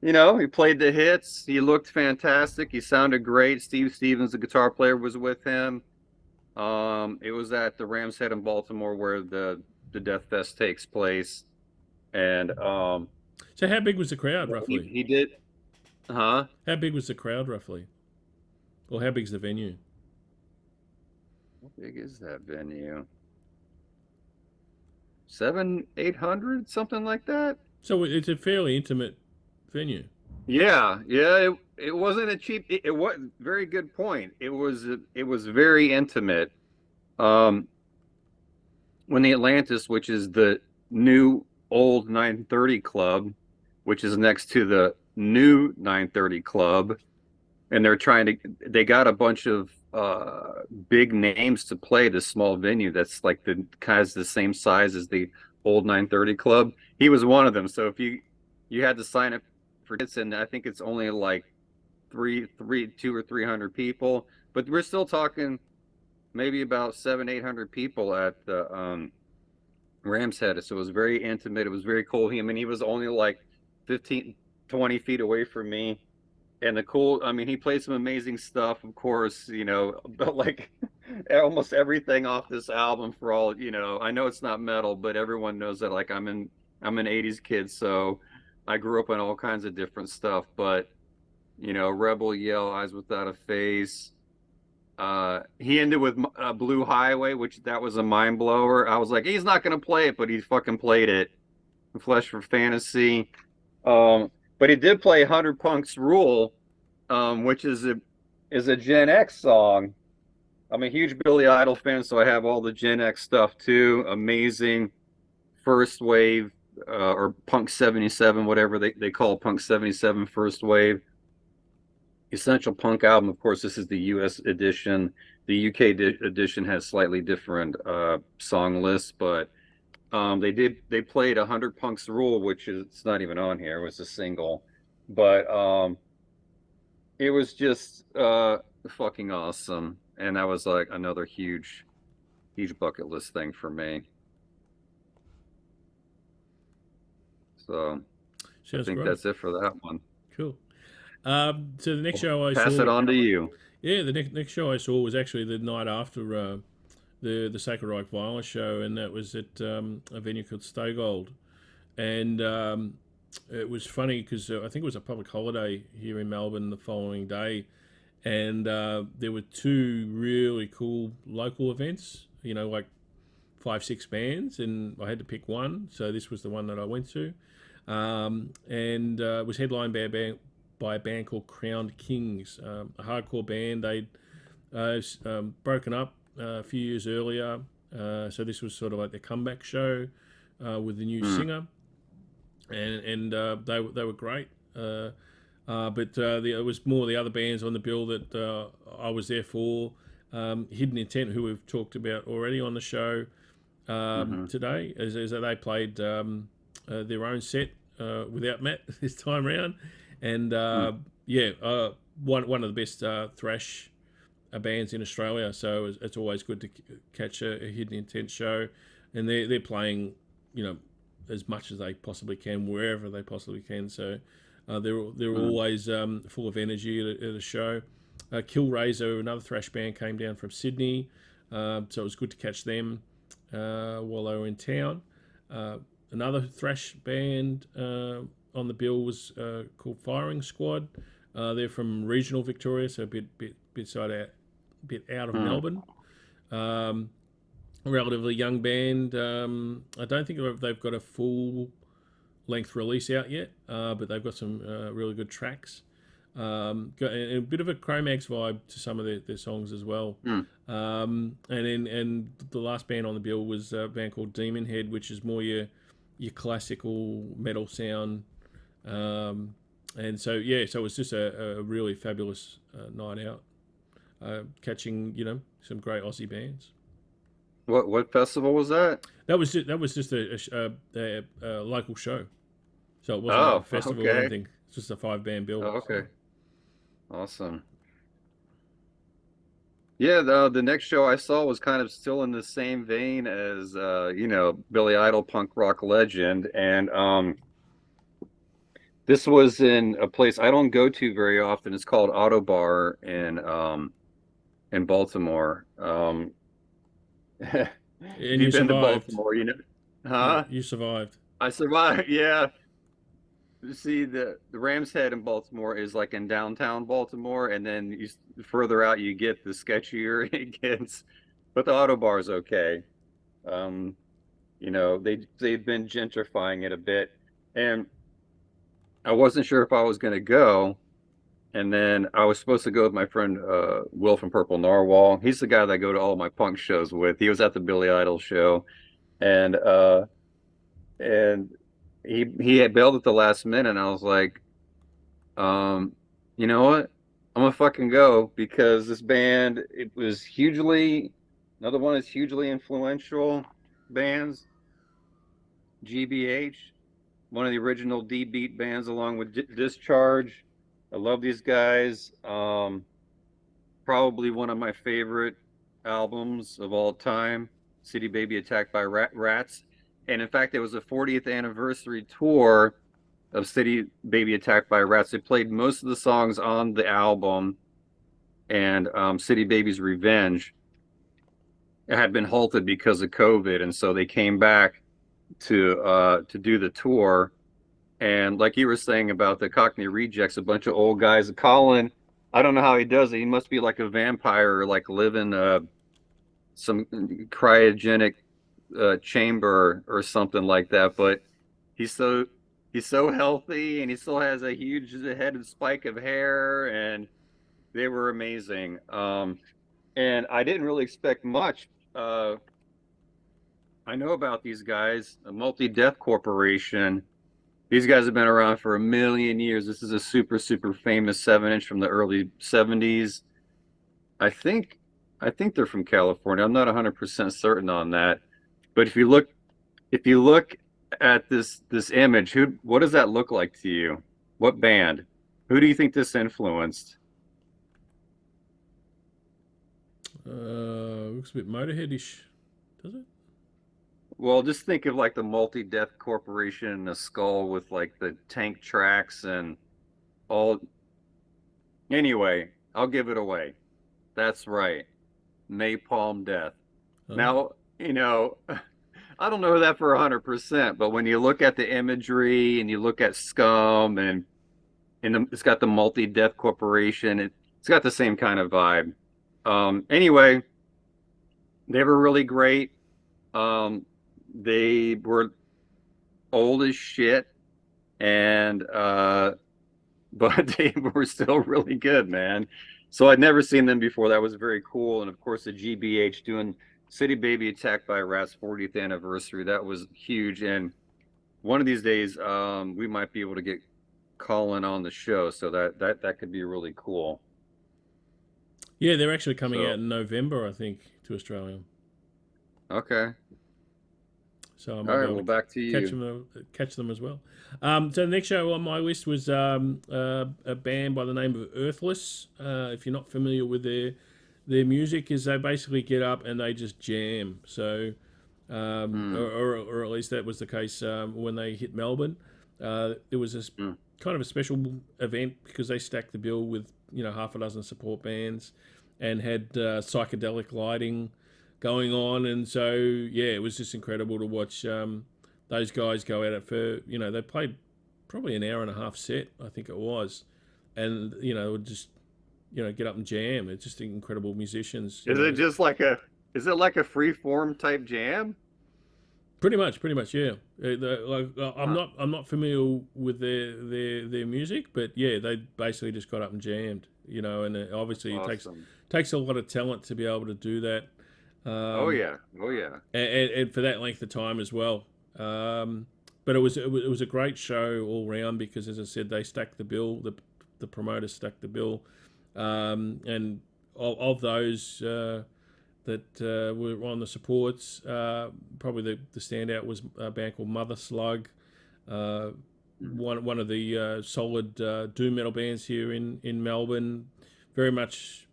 He played the hits. He looked fantastic. He sounded great. Steve Stevens, the guitar player, was with him. It was at the Rams Head in Baltimore where the Death Fest takes place. And so how big was the crowd roughly? He did. Huh? How big was the crowd roughly? Or how big's the venue? How big is that venue? 700-800, something like that. So it's a fairly intimate venue. Yeah. It wasn't a cheap. It was very good point. It was very intimate. When the Atlantis, which is the new old 930 club, which is next to the new 930 club, and they got a bunch of big names to play this small venue that's like has the same size as the old 930 club. He was one of them. So if you had to sign up for this, and I think it's only like 200 or 300 people, but we're still talking maybe about 700-800 people at the Rams Head. So it was very intimate. It was very cool. He was only like 15-20 feet away from me. And he played some amazing stuff, of course, but like almost everything off this album for all, I know it's not metal, but everyone knows that like I'm an 80s kid, so I grew up on all kinds of different stuff, but Rebel Yell, Eyes Without a Face. He ended with Blue Highway, which that was a mind blower. I was like, he's not going to play it, but he fucking played it. Flesh for Fantasy. But he did play 100 Punk's Rule, which is a Gen X song. I'm a huge Billy Idol fan, so I have all the Gen X stuff too. Amazing first wave or Punk 77, whatever they call Punk 77 first wave. Essential Punk album. Of course, this is the US edition. The UK edition has slightly different song lists, but they played 100 Punks Rule, which is, it's not even on here. It was a single, but it was just fucking awesome. And that was like another huge bucket list thing for me. So Sounds I think great. that's it for that one. Cool. So the next show I Pass saw, it on to you. yeah, the next show I saw was actually the night after the Sacred Reich Vio-lence show, and that was at a venue called Stogold. And it was funny because I think it was a public holiday here in Melbourne the following day, and there were two really cool local events, you know, like 5-6 bands, and I had to pick one, so this was the one that I went to, and it was headlined by a band called Crowned Kings, a hardcore band. They'd broken up a few years earlier, so this was sort of like the comeback show with the new singer, and they were great. But it was more the other bands on the bill that I was there for. Hidden Intent, who we've talked about already on the show today, as they played their own set without Matt this time round, and one of the best thrash bands in Australia. So it's always good to catch a Hidden Intent show, and they're playing, you know, as much as they possibly can wherever they possibly can. So they're always full of energy at a show. Killraiser, another thrash band, came down from Sydney, so it was good to catch them while they were in town. Another thrash band on the bill was called Firing Squad. They're from regional Victoria, so a bit out of Melbourne. A relatively young band. I don't think they've got a full length release out yet, but they've got some really good tracks. Got a bit of a Chromax vibe to some of their songs as well. And the last band on the bill was a band called Demon Head, which is more your classical metal sound. And so it was just a really fabulous night out, catching, you know, some great Aussie bands. What festival was that? That was just a local show, so it wasn't a festival or anything. It's just a 5-band bill. Oh, okay. So. Awesome. Yeah, the next show I saw was kind of still in the same vein as Billy Idol, punk rock legend, and this was in a place I don't go to very often. It's called Auto Bar in Baltimore. And You've you been to survived. Baltimore, you know? Huh? You survived. I survived, yeah. See, the Ram's Head in Baltimore is like in downtown Baltimore, and then further out you get, the sketchier it gets. But the Auto Bar is okay. They've been gentrifying it a bit, and I wasn't sure if I was going to go. And then I was supposed to go with my friend Will from Purple Narwhal. He's the guy that I go to all my punk shows with. He was at the Billy Idol show, and he had bailed at the last minute. And I was like, you know what? I'm gonna fucking go, because this band, it was another one of his hugely influential bands, G.B.H, one of the original D-Beat bands, along with Discharge. I love these guys. Probably one of my favorite albums of all time, City Baby Attacked by Rats. And in fact, it was the 40th anniversary tour of City Baby Attacked by Rats. They played most of the songs on the album, and City Baby's Revenge had been halted because of COVID, and so they came back to do the tour. And like you were saying about the Cockney Rejects, a bunch of old guys. Colin, I don't know how he does it. He must be like a vampire, or like live in some cryogenic chamber or something like that. But he's so healthy, and he still has a huge head and spike of hair, and they were amazing. And I didn't really expect much. I I know about these guys, a multi-death corporation. These guys have been around for a million years. This is a super, super famous 7-inch from the early 70s. I think I think they're from California. I'm not 100% certain on that. But if you look at this image, what does that look like to you? What band? Who do you think this influenced? Looks a bit Motorhead-ish, does it? Well, just think of like the multi-death corporation and a skull with like the tank tracks and all. Anyway, I'll give it away. That's right. Napalm Death. Oh. Now, I don't know that for 100%, but when you look at the imagery and you look at Scum and it's got the multi-death corporation, it's got the same kind of vibe. Anyway, they were really great. They were old as shit, and but they were still really good, man. So I'd never seen them before. That was very cool. And of course, the G.B.H. doing City Baby Attacked by Rats 40th anniversary. That was huge. And one of these days, we might be able to get Colin on the show. So that could be really cool. Yeah, they're actually coming So, out in November, I think, to Australia. okay. So I All might be right. able Well, to back to catch them as well. So the next show on my list was a band by the name of Earthless. If you're not familiar with their music, is they basically get up and they just jam. So, or at least that was the case when they hit Melbourne. There was this kind of a special event because they stacked the bill with half a dozen support bands and had psychedelic lighting going on, and so it was just incredible to watch those guys go at it for they played probably an hour and a half set, I think it was, and would just get up and jam. It's just incredible musicians. is it like a free form type jam? Pretty much, yeah. I'm Huh. not familiar with their music, but yeah, they basically just got up and jammed, and obviously it Awesome. takes a lot of talent to be able to do that. Oh Um, yeah. Oh yeah. and for that length of time as well. But it was a great show all round because, as I said, they stacked the bill. The promoters stacked the bill, and of those that were on the supports, probably the standout was a band called Motherslug, one of the solid doom metal bands here in Melbourne. Very much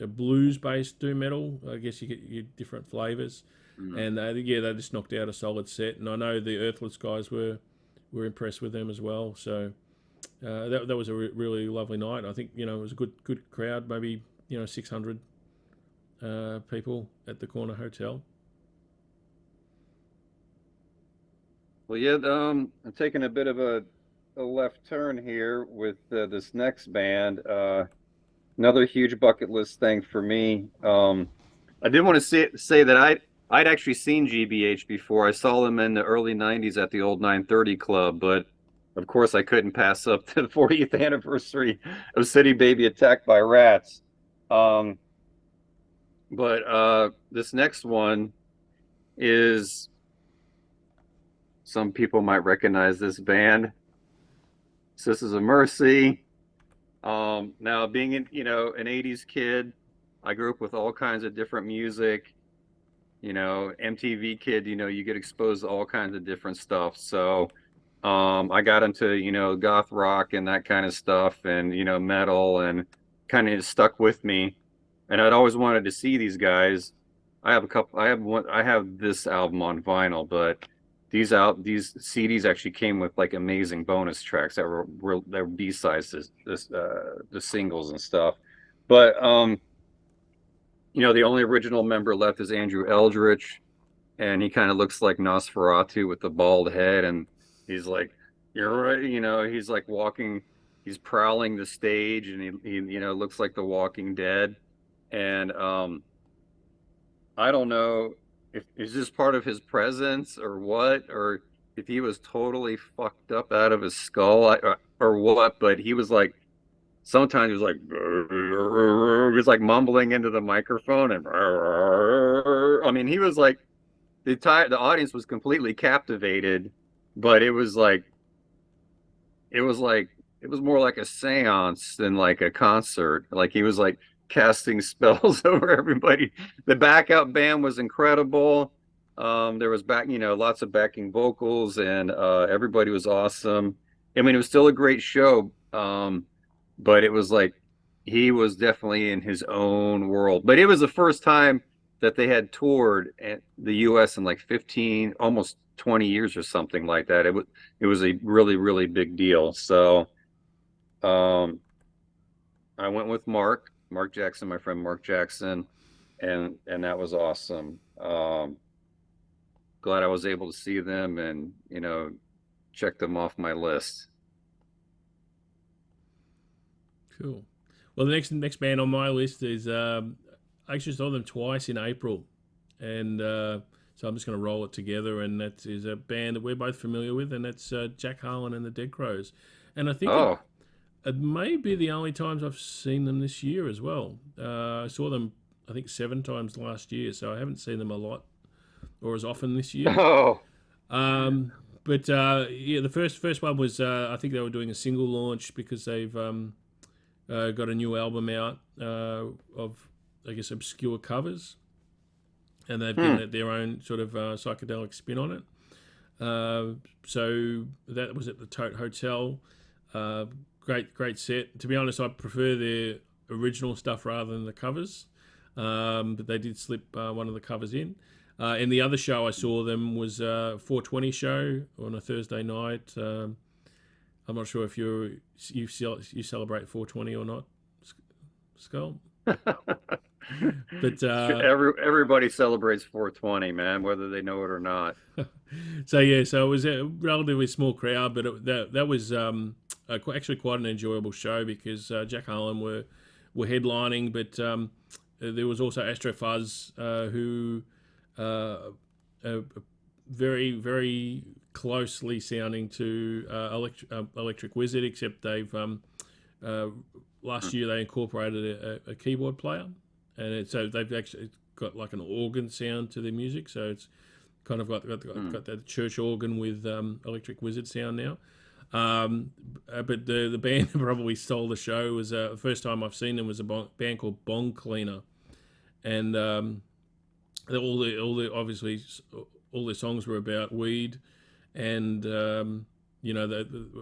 a blues-based doom metal. I guess you get your different flavors, Mm. and they just knocked out a solid set. And I know the Earthless guys were impressed with them as well. So that was a really lovely night. I think it was a good crowd. Maybe 600 people at the Corner Hotel. Well, yeah, I'm taking a bit of a left turn here with this next band. Another huge bucket list thing for me. I did want to say that I'd actually seen G.B.H. before. I saw them in the early 90s at the old 930 Club, but of course I couldn't pass up the 40th anniversary of City Baby Attacked by Rats. Um, but this next one is, some people might recognize this band. Sisters of Mercy. Now being an 80s kid, I grew up with all kinds of different music. MTV kid, you get exposed to all kinds of different stuff. So I got into, goth rock and that kind of stuff and, metal, and kind of stuck with me. And I'd always wanted to see these guys. I have this album on vinyl, but these CDs actually came with like amazing bonus tracks that were B-sides to the singles and stuff. But the only original member left is Andrew Eldritch, and he kind of looks like Nosferatu with the bald head, and he's like, you're right, he's like he's prowling the stage, and he looks like the Walking Dead. And I don't know if is this part of his presence or what, or if he was totally fucked up out of his skull, or what. But he was like, sometimes he was like mumbling into the microphone, and I mean, he was like the audience was completely captivated, but it was more like a seance than like a concert. Like he was like casting spells over everybody. The backup band was incredible. There was lots of backing vocals, and everybody was awesome. I mean, it was still a great show, but it was like he was definitely in his own world. But it was the first time that they had toured at the U.S. in like 15, almost 20 years or something like that. It was a really, really big deal. So I went with Mark Jackson, my friend Mark Jackson, and that was awesome. Glad I was able to see them and check them off my list. Cool. Well, the next band on my list is I actually saw them twice in April, and so I'm just going to roll it together. And that is a band that we're both familiar with, and that's Jack Harlon and the Dead Crows. And I think it may be the only times I've seen them this year as well. I saw them, I think, 7 times last year, so I haven't seen them a lot or as often this year. Oh. But yeah, the first one was I think they were doing a single launch because they've got a new album out of, I guess, obscure covers, and they've given it their own sort of psychedelic spin on it. So that was at the Tote Hotel. Great set. To be honest, I prefer their original stuff rather than the covers, but they did slip one of the covers in. And the other show I saw them was a 420 show on a Thursday night. I'm not sure if you celebrate 420 or not, Skull. But everybody celebrates 420, man, whether they know it or not. So it was a relatively small crowd, but that was actually quite an enjoyable show because Jack Harlon were headlining, but there was also Astro Fuzz, who very, very closely sounding to Electric Wizard, except they've last year they incorporated a keyboard player, and so they've actually got like an organ sound to their music, so it's kind of got that church organ with Electric Wizard sound now. But the band that probably stole the show was the first time I've seen them was a band called Bong Cleaner, and obviously all their songs were about weed, and it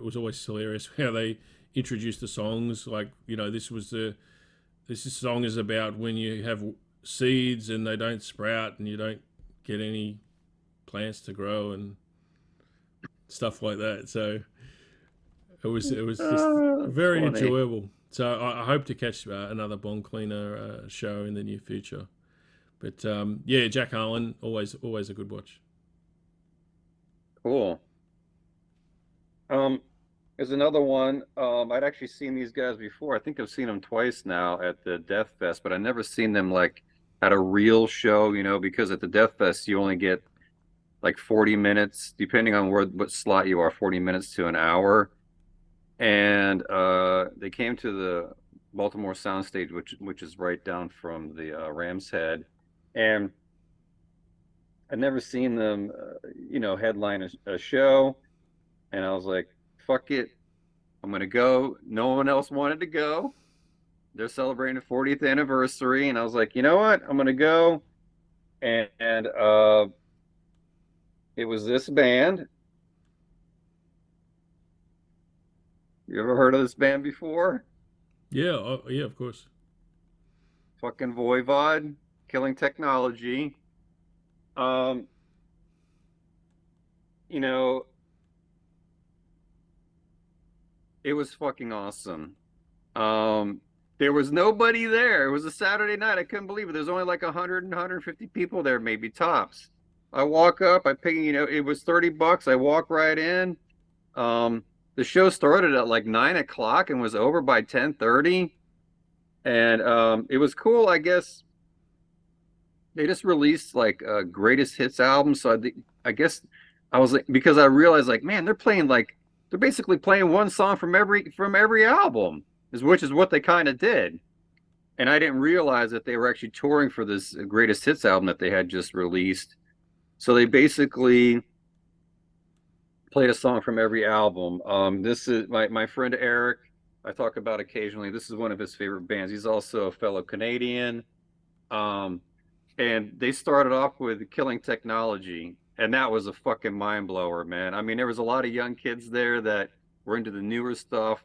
was always hilarious how they introduced the songs. Like, this song is about when you have seeds and they don't sprout and you don't get any plants to grow and stuff like that. So it was just very funny. Enjoyable. So I hope to catch another Bong Cleaner show in the near future. But yeah, Jack Harlon, always a good watch. Cool. There's another one. I'd actually seen these guys before. I think I've seen them twice now at the Death Fest, but I've never seen them like at a real show, because at the Death Fest you only get like 40 minutes, depending on what slot you are, 40 minutes to an hour. And they came to the Baltimore Soundstage, which is right down from the Ram's Head, and I'd never seen them, headline a show, and I was like, fuck it, I'm gonna go. No one else wanted to go. They're celebrating the 40th anniversary, and I was like, you know what, I'm gonna go. And it was this band. You ever heard of this band before? Yeah, yeah, of course. Fucking Voivod, Killing Technology. It was fucking awesome. There was nobody there. It was a Saturday night. I couldn't believe it. There's only like 100 and 150 people there, maybe tops. I walk up, I pay, it was $30. I walk right in. The show started at like 9 o'clock and was over by 10:30. And it was cool, I guess. They just released like a greatest hits album. So I guess I was like, because I realized like, man, they're basically playing one song from every album, which is what they kind of did. And I didn't realize that they were actually touring for this greatest hits album that they had just released. So they basically played a song from every album. This is my friend Eric. I talk about occasionally. This is one of his favorite bands. He's also a fellow Canadian. Um, and they started off with Killing Technology, and that was a fucking mind blower, man. I mean, there was a lot of young kids there that were into the newer stuff.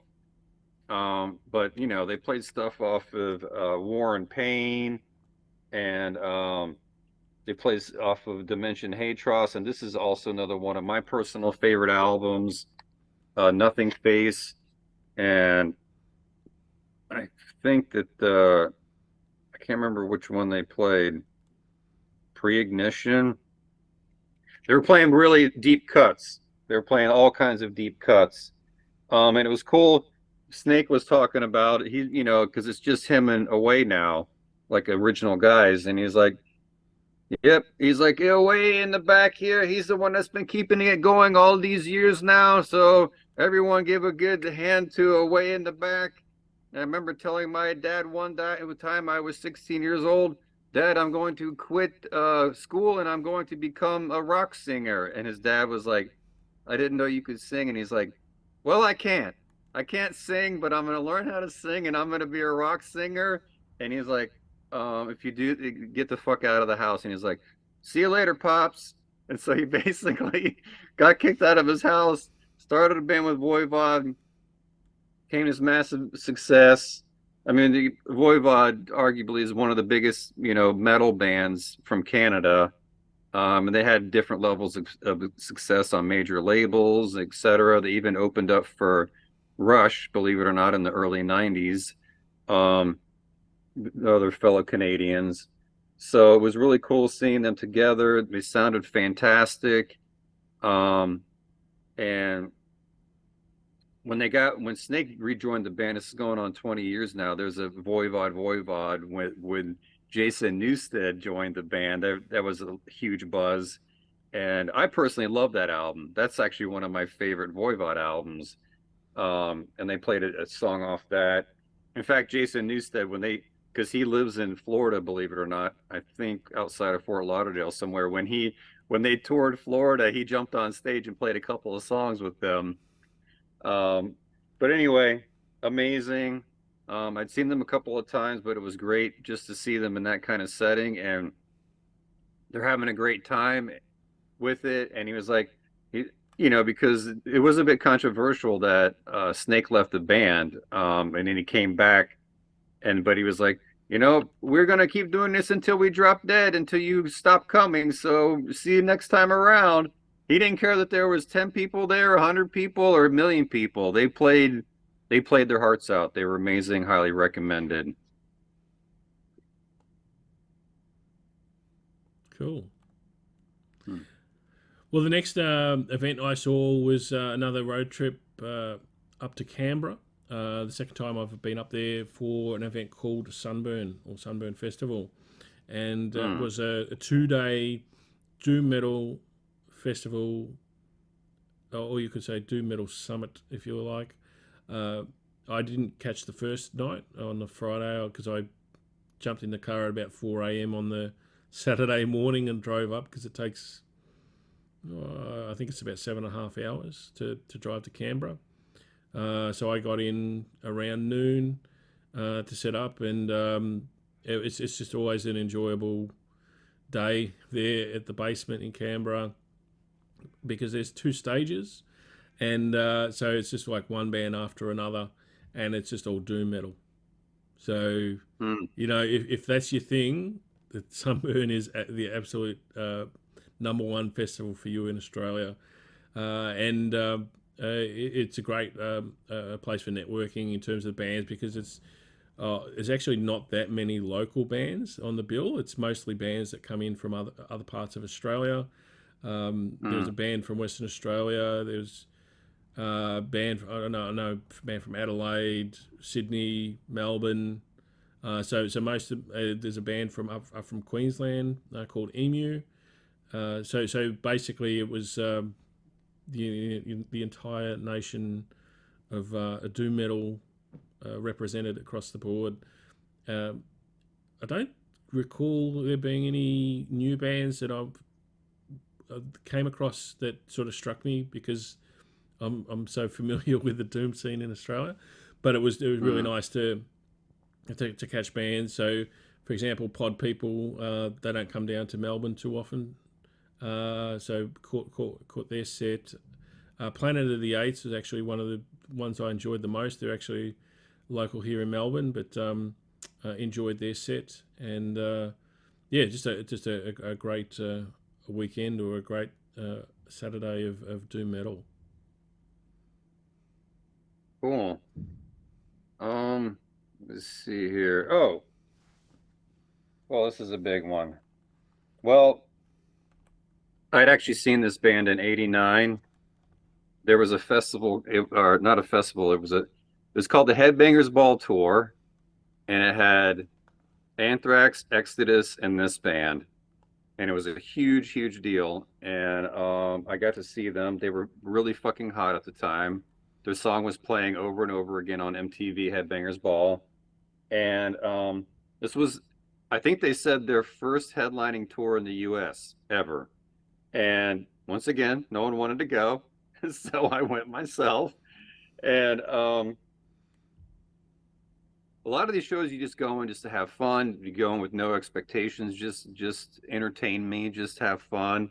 But you know, they played stuff off of War and Pain, and they played off of Dimension Hatros, and this is also another one of my personal favorite albums, Nothing Face, and I think that I can't remember which one they played. Pre-Ignition. They were playing really deep cuts. They were playing all kinds of deep cuts. And it was cool. Snake was talking about he, you know, because it's just him and Away now, like original guys, and he's like, "Yep," he's like, "Yeah, Away in the back here. He's the one that's been keeping it going all these years now. So everyone give a good hand to Away in the back." And I remember telling my dad one time I was 16 years old, "Dad, I'm going to quit school and I'm going to become a rock singer." And his dad was like, "I didn't know you could sing." And he's like, "Well, I can't. I can't sing, but I'm going to learn how to sing and I'm going to be a rock singer." And he's like, "If you do, get the fuck out of the house." And he's like, "See you later, Pops." And so he basically got kicked out of his house, started a band with Voivod, came this massive success. I mean, the Voivod arguably is one of the biggest, you know, metal bands from Canada. And they had different levels of success on major labels, etc. They even opened up for Rush, believe it or not, in the early 90s. Other fellow Canadians. So it was really cool seeing them together. They sounded fantastic. And when Snake rejoined the band, this is going on 20 years now. There's a Voivod when Jason Newsted joined the band. That was a huge buzz. And I personally love that album. That's actually one of my favorite Voivod albums. And they played a song off that. In fact, Jason Newsted, because he lives in Florida, believe it or not, I think outside of Fort Lauderdale somewhere. When they toured Florida, he jumped on stage and played a couple of songs with them. But anyway, amazing. I'd seen them a couple of times, but it was great just to see them in that kind of setting, and they're having a great time with it. And he was like, you know, because it was a bit controversial that Snake left the band, and then he came back, but he was like, you know, we're gonna keep doing this until we drop dead, until you stop coming. So see you next time around. He didn't care that there was 10 people there, 100 people, or a million people. They played their hearts out. They were amazing, highly recommended. Cool. Well, the next event I saw was another road trip up to Canberra. The second time I've been up there for an event called Sunburn Festival, and it was a 2-day doom metal festival, or you could say doom metal summit if you like. I didn't catch the first night on the Friday because I jumped in the car at about 4 a.m. on the Saturday morning and drove up because it takes, I think it's about 7.5 hours to drive to Canberra. So I got in around noon to set up, and it's just always an enjoyable day there at the basement in Canberra because there's 2 stages, and so it's just like one band after another, and it's just all doom metal. So you know, if that's your thing, the Sunburn is the absolute number one festival for you in Australia, and it's a great place for networking in terms of bands because there's actually not that many local bands on the bill. It's mostly bands that come in from other parts of Australia. There's a band from Western Australia. There's a band from Adelaide, Sydney, Melbourne. So most of, there's a band from up from Queensland called Emu. So basically it was the entire nation of doom metal represented across the board. I don't recall there being any new bands that I've came across that sort of struck me because I'm so familiar with the doom scene in Australia, but it was really nice to catch bands. So, for example, Pod People, they don't come down to Melbourne too often, so caught their set. Planet of the Apes was actually one of the ones I enjoyed the most. They're actually local here in Melbourne, but enjoyed their set, and just a great weekend or a great Saturday of doom metal. Cool. Let's see here. Oh, well, this is a big one. Well, I'd actually seen this band in '89. There was a festival, or not a festival. It was called the Headbangers Ball Tour, and it had Anthrax, Exodus, and this band, and it was a huge, huge deal. And I got to see them. They were really fucking hot at the time. Their song was playing over and over again on MTV Headbangers Ball. And this was, I think they said, their first headlining tour in the US ever. And once again, no one wanted to go. So I went myself. And a lot of these shows, you just go in just to have fun. You go in with no expectations, just entertain me, just have fun.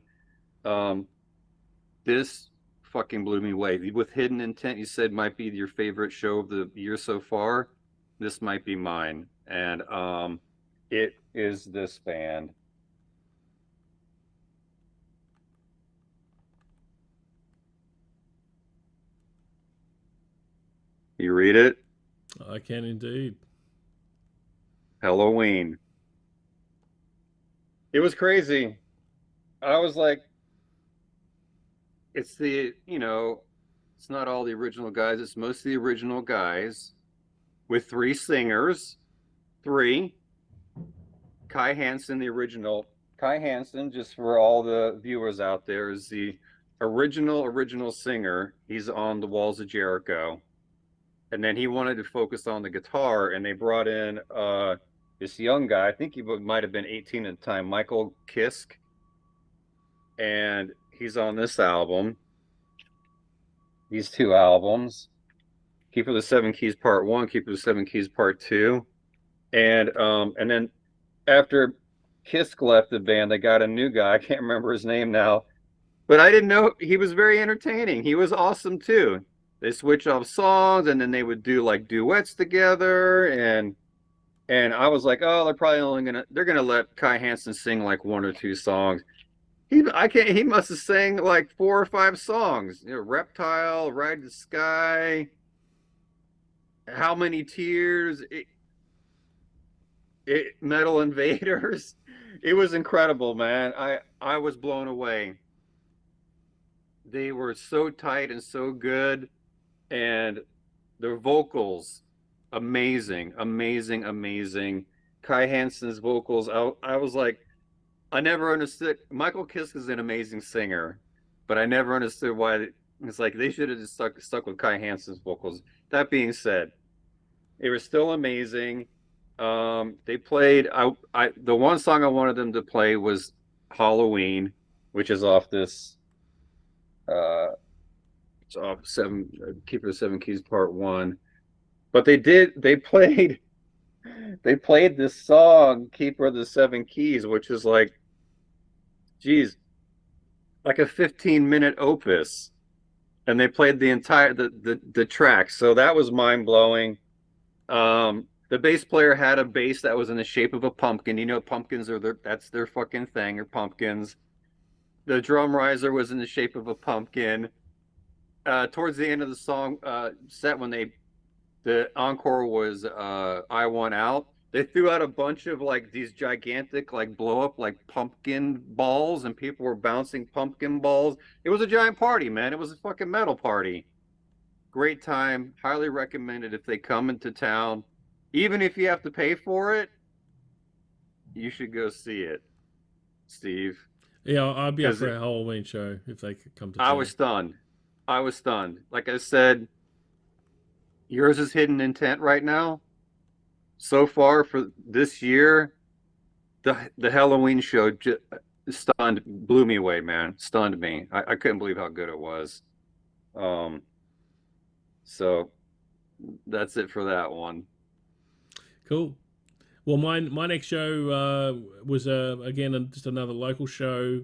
This fucking blew me away. With Hidden Intent, you said might be your favorite show of the year so far. This might be mine, and it is this band. You read it? I can indeed. Helloween. It was crazy. I was like, it's it's not all the original guys. It's most of the original guys with 3 singers. 3. Kai Hansen, the original. Kai Hansen, just for all the viewers out there, is the original singer. He's on the Walls of Jericho. And then he wanted to focus on the guitar, and they brought in this young guy. I think he might have been 18 at the time, Michael Kiske. And he's on this album. These 2 albums. Keeper of the Seven Keys Part 1, Keeper of the Seven Keys Part 2. And then after Kiske left the band, they got a new guy. I can't remember his name now. But I didn't know he was very entertaining. He was awesome too. They switch off songs, and then they would do like duets together, and I was like, oh, they're probably they're gonna let Kai Hansen sing like 1 or 2 songs. He must have sang like 4 or 5 songs. Reptile, Ride the Sky, How Many Tears, Metal Invaders. It was incredible, man. I was blown away. They were so tight and so good. And their vocals, amazing. Kai Hansen's vocals, I was like, I never understood. Michael Kiske is an amazing singer, but I never understood why. It's like they should have just stuck with Kai Hansen's vocals. That being said, they were still amazing. They played. The one song I wanted them to play was Helloween, which is off this. It's off Keeper of the Seven Keys Part 1. But they played this song, Keeper of the Seven Keys, which is like, geez, like a 15-minute opus. And they played the entire the track. So that was mind-blowing. The bass player had a bass that was in the shape of a pumpkin. Pumpkins that's their fucking thing, or pumpkins. The drum riser was in the shape of a pumpkin. Towards the end of the song set, when the encore was I Want Out, they threw out a bunch of like these gigantic like blow up like pumpkin balls, and people were bouncing pumpkin balls. It was a giant party, man. It was a fucking metal party. Great time. Highly recommended if they come into town. Even if you have to pay for it, you should go see it, Steve. Yeah, I'd be up for a Halloween show if they could come to town. I was stunned. Like I said, yours is Hidden Intent right now. So far for this year, the Helloween show, blew me away, man. Stunned me. I couldn't believe how good it was. Um, so that's it for that one. Cool. Well, my next show was again just another local show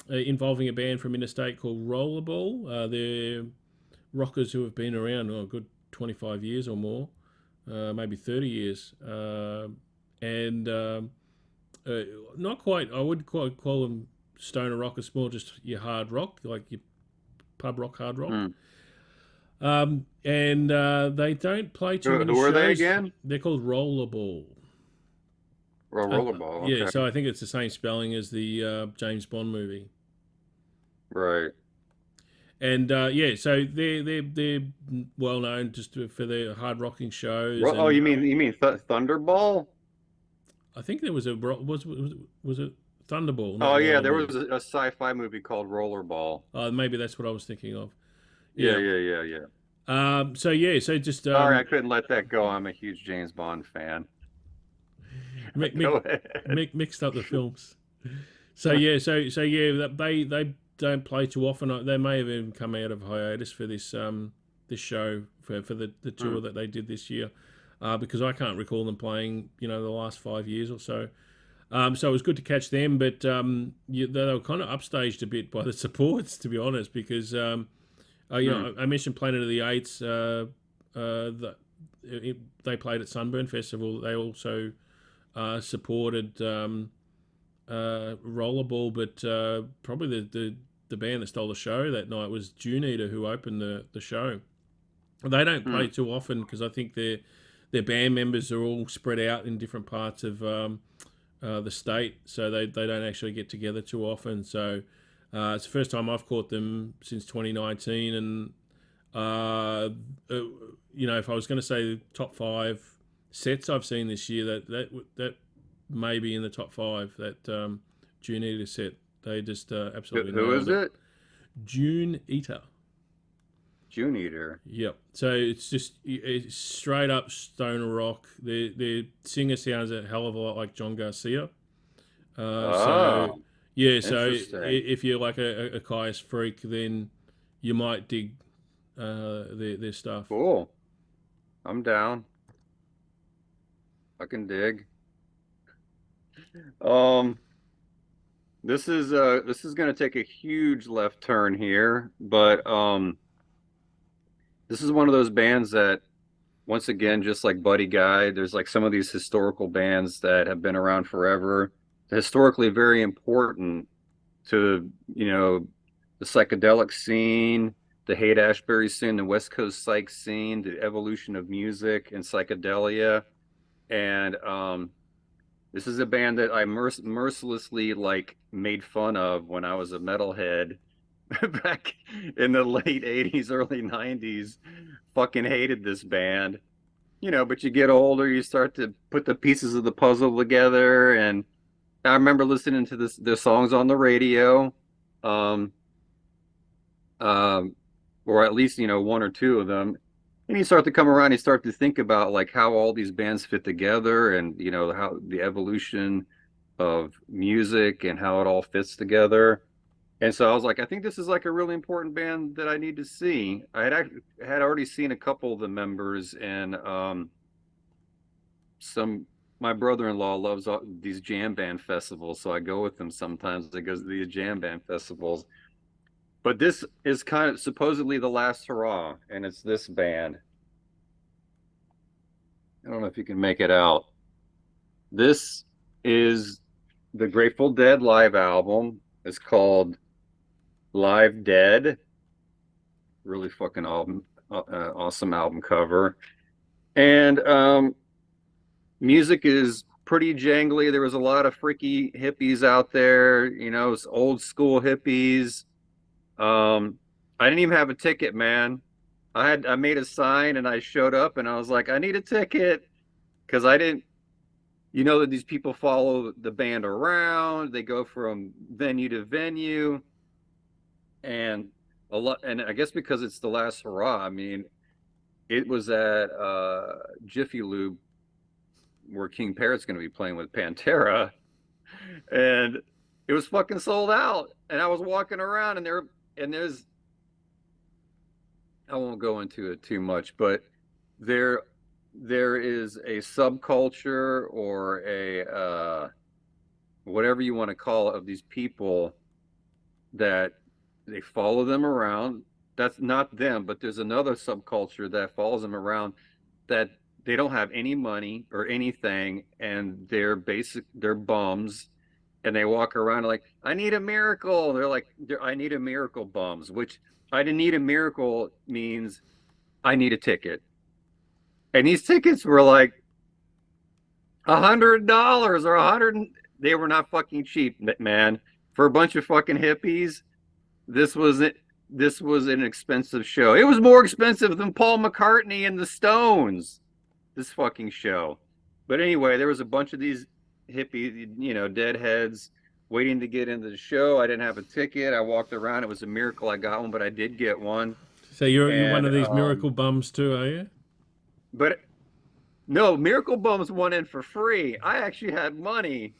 involving a band from interstate called Rollerball. They're rockers who have been around a good 25 years or more, maybe 30 years, and not quite. I would quite call them stoner rock. It's more just your hard rock, like your pub rock, hard rock. Mm. And they don't play too many Who are shows. they again? They're called Rollerball. Rollerball. Yeah, Okay. so I think it's the same spelling as the James Bond movie. Right. And yeah, so they're well known just for their hard rocking shows. Oh, and you mean Thunderball? I think there was was it Thunderball? Oh Not yeah, there Rollerball. was a sci-fi movie called Rollerball. Maybe that's what I was thinking of. Yeah, Yeah. yeah, yeah, yeah. So yeah, so just Sorry, I couldn't let that go. I'm a huge James Bond fan. Go ahead. mixed up the films. So yeah, they don't play too often. They may have even come out of hiatus for this this show for the tour that they did this year, because I can't recall them playing the last 5 years or so. So it was good to catch them, but they were kind of upstaged a bit by the supports, to be honest, because I mentioned Planet of the Apes. They played at Sunburn Festival. They also supported Rollerball, but probably the band that stole the show that night was Duneeater, who opened the show. They don't play too often because I think their band members are all spread out in different parts of the state, so they don't actually get together too often. So it's the first time I've caught them since 2019, and if I was going to say the top 5 sets I've seen this year, that may be in the top 5. That Duneeater set, they just absolutely Who is nailed it? Duneeater. Duneeater. Yep. So it's straight up stoner rock. Their singer sounds a hell of a lot like John Garcia. So yeah. So if you're like a Caius freak, then you might dig their stuff. Cool. I'm down. I can dig. This is going to take a huge left turn here, but this is one of those bands that, once again, just like Buddy Guy, there's like some of these historical bands that have been around forever, historically very important to the psychedelic scene, the Haight-Ashbury scene, the West Coast psych scene, the evolution of music and psychedelia. And this is a band that I mercilessly like made fun of when I was a metalhead back in the late 80s, early 90s. Fucking hated this band. But you get older, you start to put the pieces of the puzzle together. And I remember listening to their songs on the radio. Or at least, one or two of them. And you start to come around, you start to think about like how all these bands fit together, and how the evolution of music and how it all fits together. And so I was like, I think this is like a really important band that I need to see. I had already seen a couple of the members, and my brother-in-law loves these jam band festivals, so I go with him sometimes. He goes to these jam band festivals. But this is kind of supposedly the last hurrah, and it's this band. I don't know if you can make it out. This is the Grateful Dead live album. It's called Live Dead. Really fucking awesome album cover. And music is pretty jangly. There was a lot of freaky hippies out there, old school hippies. I didn't even have a ticket, man. I made a sign and I showed up and I was like, I need a ticket, because I didn't, that these people follow the band around. They go from venue to venue, and a lot. And I guess because it's the last hurrah, I mean, it was at Jiffy Lube where King Parrot's going to be playing with Pantera, and it was fucking sold out, and I was walking around, there's I won't go into it too much, but there there is a subculture or a whatever you want to call it of these people that they follow them around. That's not them, but there's another subculture that follows them around that they don't have any money or anything, and they're bums, and they walk around like, I need a miracle. I need a miracle bums, which I didn't need a miracle means I need a ticket. And these tickets were like $100 or 100. They were not fucking cheap, man. For a bunch of fucking hippies, this was it. This was an expensive show. It was more expensive than Paul McCartney and the Stones. This fucking show. But anyway, there was a bunch of these hippie, deadheads waiting to get into the show. I didn't have a ticket. I walked around. It was a miracle I got one, but I did get one. So you're one of these miracle bums too, are you? But no, Miracle Bums went in for free. I actually had money.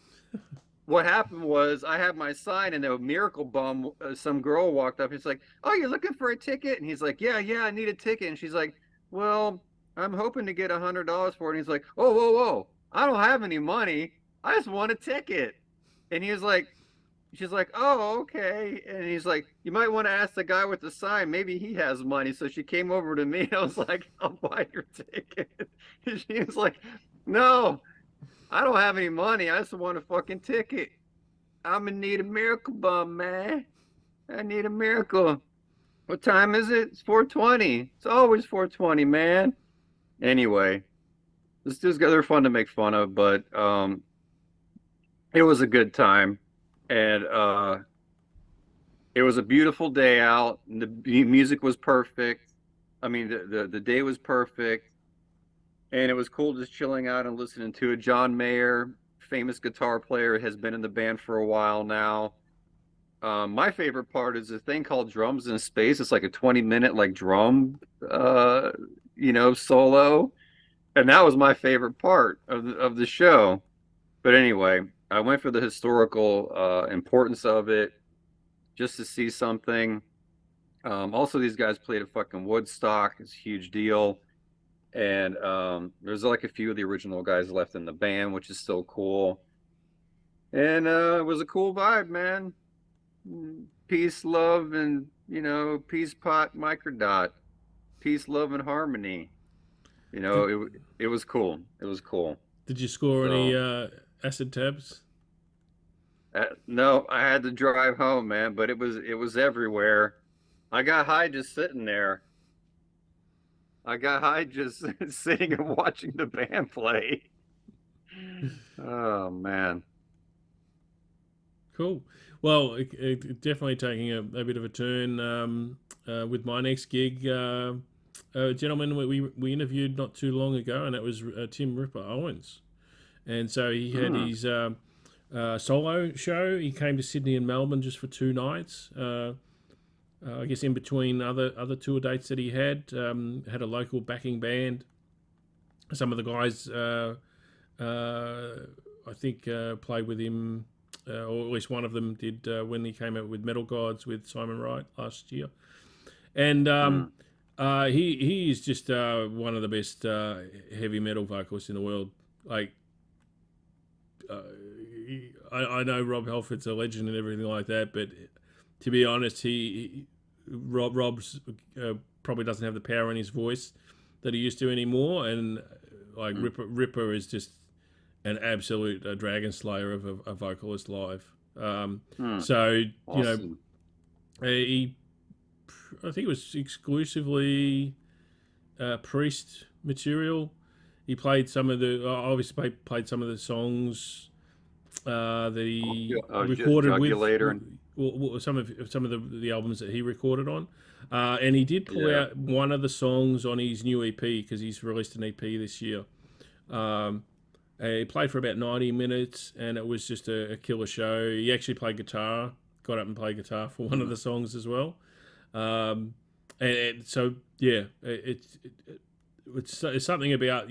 What happened was I had my sign, and the Miracle Bum, some girl walked up. He's like, "Oh, you're looking for a ticket?" And he's like, "Yeah, I need a ticket." And she's like, "Well, I'm hoping to get $100 for it." And he's like, "Oh, whoa, whoa! I don't have any money. I just want a ticket." And he was like, she's like, "Oh, okay." And he's like, "You might want to ask the guy with the sign. Maybe he has money." So she came over to me. I was like, "I'll buy your ticket." And she was like, "No, I don't have any money. I just want a fucking ticket. I'm in need of miracle bum, man. I need a miracle." "What time is it?" "It's 4:20. It's always 4:20, man." Anyway, they're fun to make fun of, but it was a good time. And it was a beautiful day out, and the music was perfect. I mean, the day was perfect, and it was cool just chilling out and listening to it. John Mayer, famous guitar player, has been in the band for a while now. My favorite part is a thing called Drums in Space. It's like a 20-minute like drum, solo, and that was my favorite part of the show. But anyway, I went for the historical importance of it, just to see something. Also, these guys played at fucking Woodstock. It's a huge deal. And there's like a few of the original guys left in the band, which is still cool. And it was a cool vibe, man. Peace, love, and, peace, pot, microdot. Peace, love, and harmony. It was cool. It was cool. Did you score any acid tabs? No, I had to drive home, man, but it was everywhere. I got high just sitting there. I got high just sitting and watching the band play. Oh man. Cool. Well, definitely taking a bit of a turn with my next gig. A gentleman we interviewed not too long ago, and that was Tim Ripper Owens. And so he had his solo show. He came to Sydney and Melbourne just for 2 nights. I guess in between other tour dates that he had a local backing band. Some of the guys, I think, played with him, or at least one of them did when he came out with Metal Gods with Simon Wright last year. And he is just one of the best heavy metal vocalists in the world. Like, I know Rob Halford's a legend and everything like that, but to be honest, Rob's probably doesn't have the power in his voice that he used to anymore, and like Ripper is just an absolute dragon slayer of a vocalist live. So awesome. I think it was exclusively Priest material. He played some of the obviously played some of the songs that he recorded with some of the albums that he recorded on, and he did pull out one of the songs on his new EP because he's released an EP this year. He played for about 90 minutes, and it was just a killer show. He actually played guitar, got up and played guitar for one of the songs as well. And so yeah, it's something about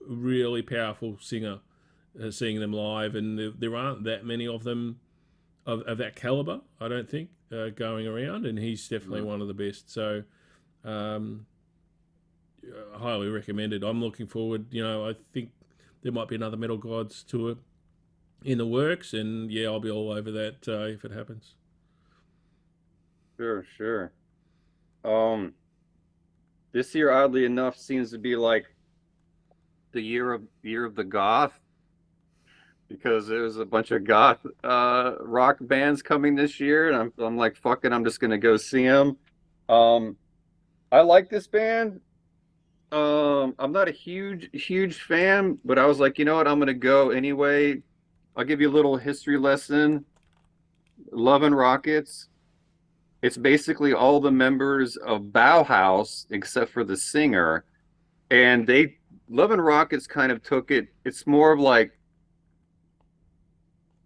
really powerful singer, seeing them live, and there aren't that many of them of that caliber, I don't think, going around, and he's definitely one of the best. So, highly recommended. I'm looking forward. I think there might be another Metal Gods tour in the works, and yeah, I'll be all over that if it happens. Sure. This year, oddly enough, seems to be like the year of the goth, because there's a bunch of goth rock bands coming this year, and I'm like, fuck it, I'm just gonna go see them. I like this band. I'm not a huge fan, but I was like, you know what, I'm gonna go anyway. I'll give you a little history lesson. Love and Rockets. It's basically all the members of Bauhaus except for the singer, and Love and Rockets kind of took it. It's more of like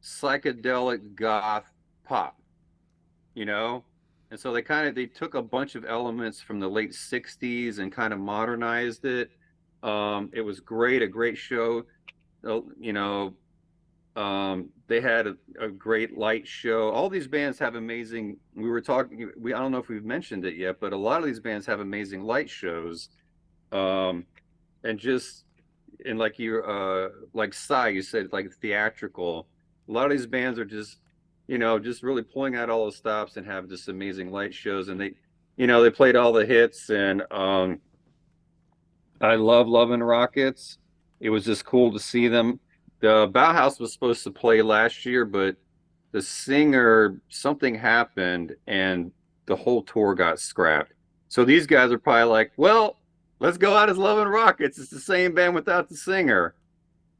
psychedelic goth pop, you know? And so they took a bunch of elements from the late 60s and kind of modernized it. It was great, a great show. You know, they had a great light show. All these bands have amazing, we were talking, I don't know if we've mentioned it yet, but a lot of these bands have amazing light shows. And like Sigh, you said, like theatrical. A lot of these bands are just really pulling out all the stops and have just amazing light shows. And they played all the hits, and I love and Rockets. It was just cool to see them. The Bauhaus was supposed to play last year, but the singer, something happened and the whole tour got scrapped. So these guys are probably like, well, let's go out as Love and Rockets. It's the same band without the singer.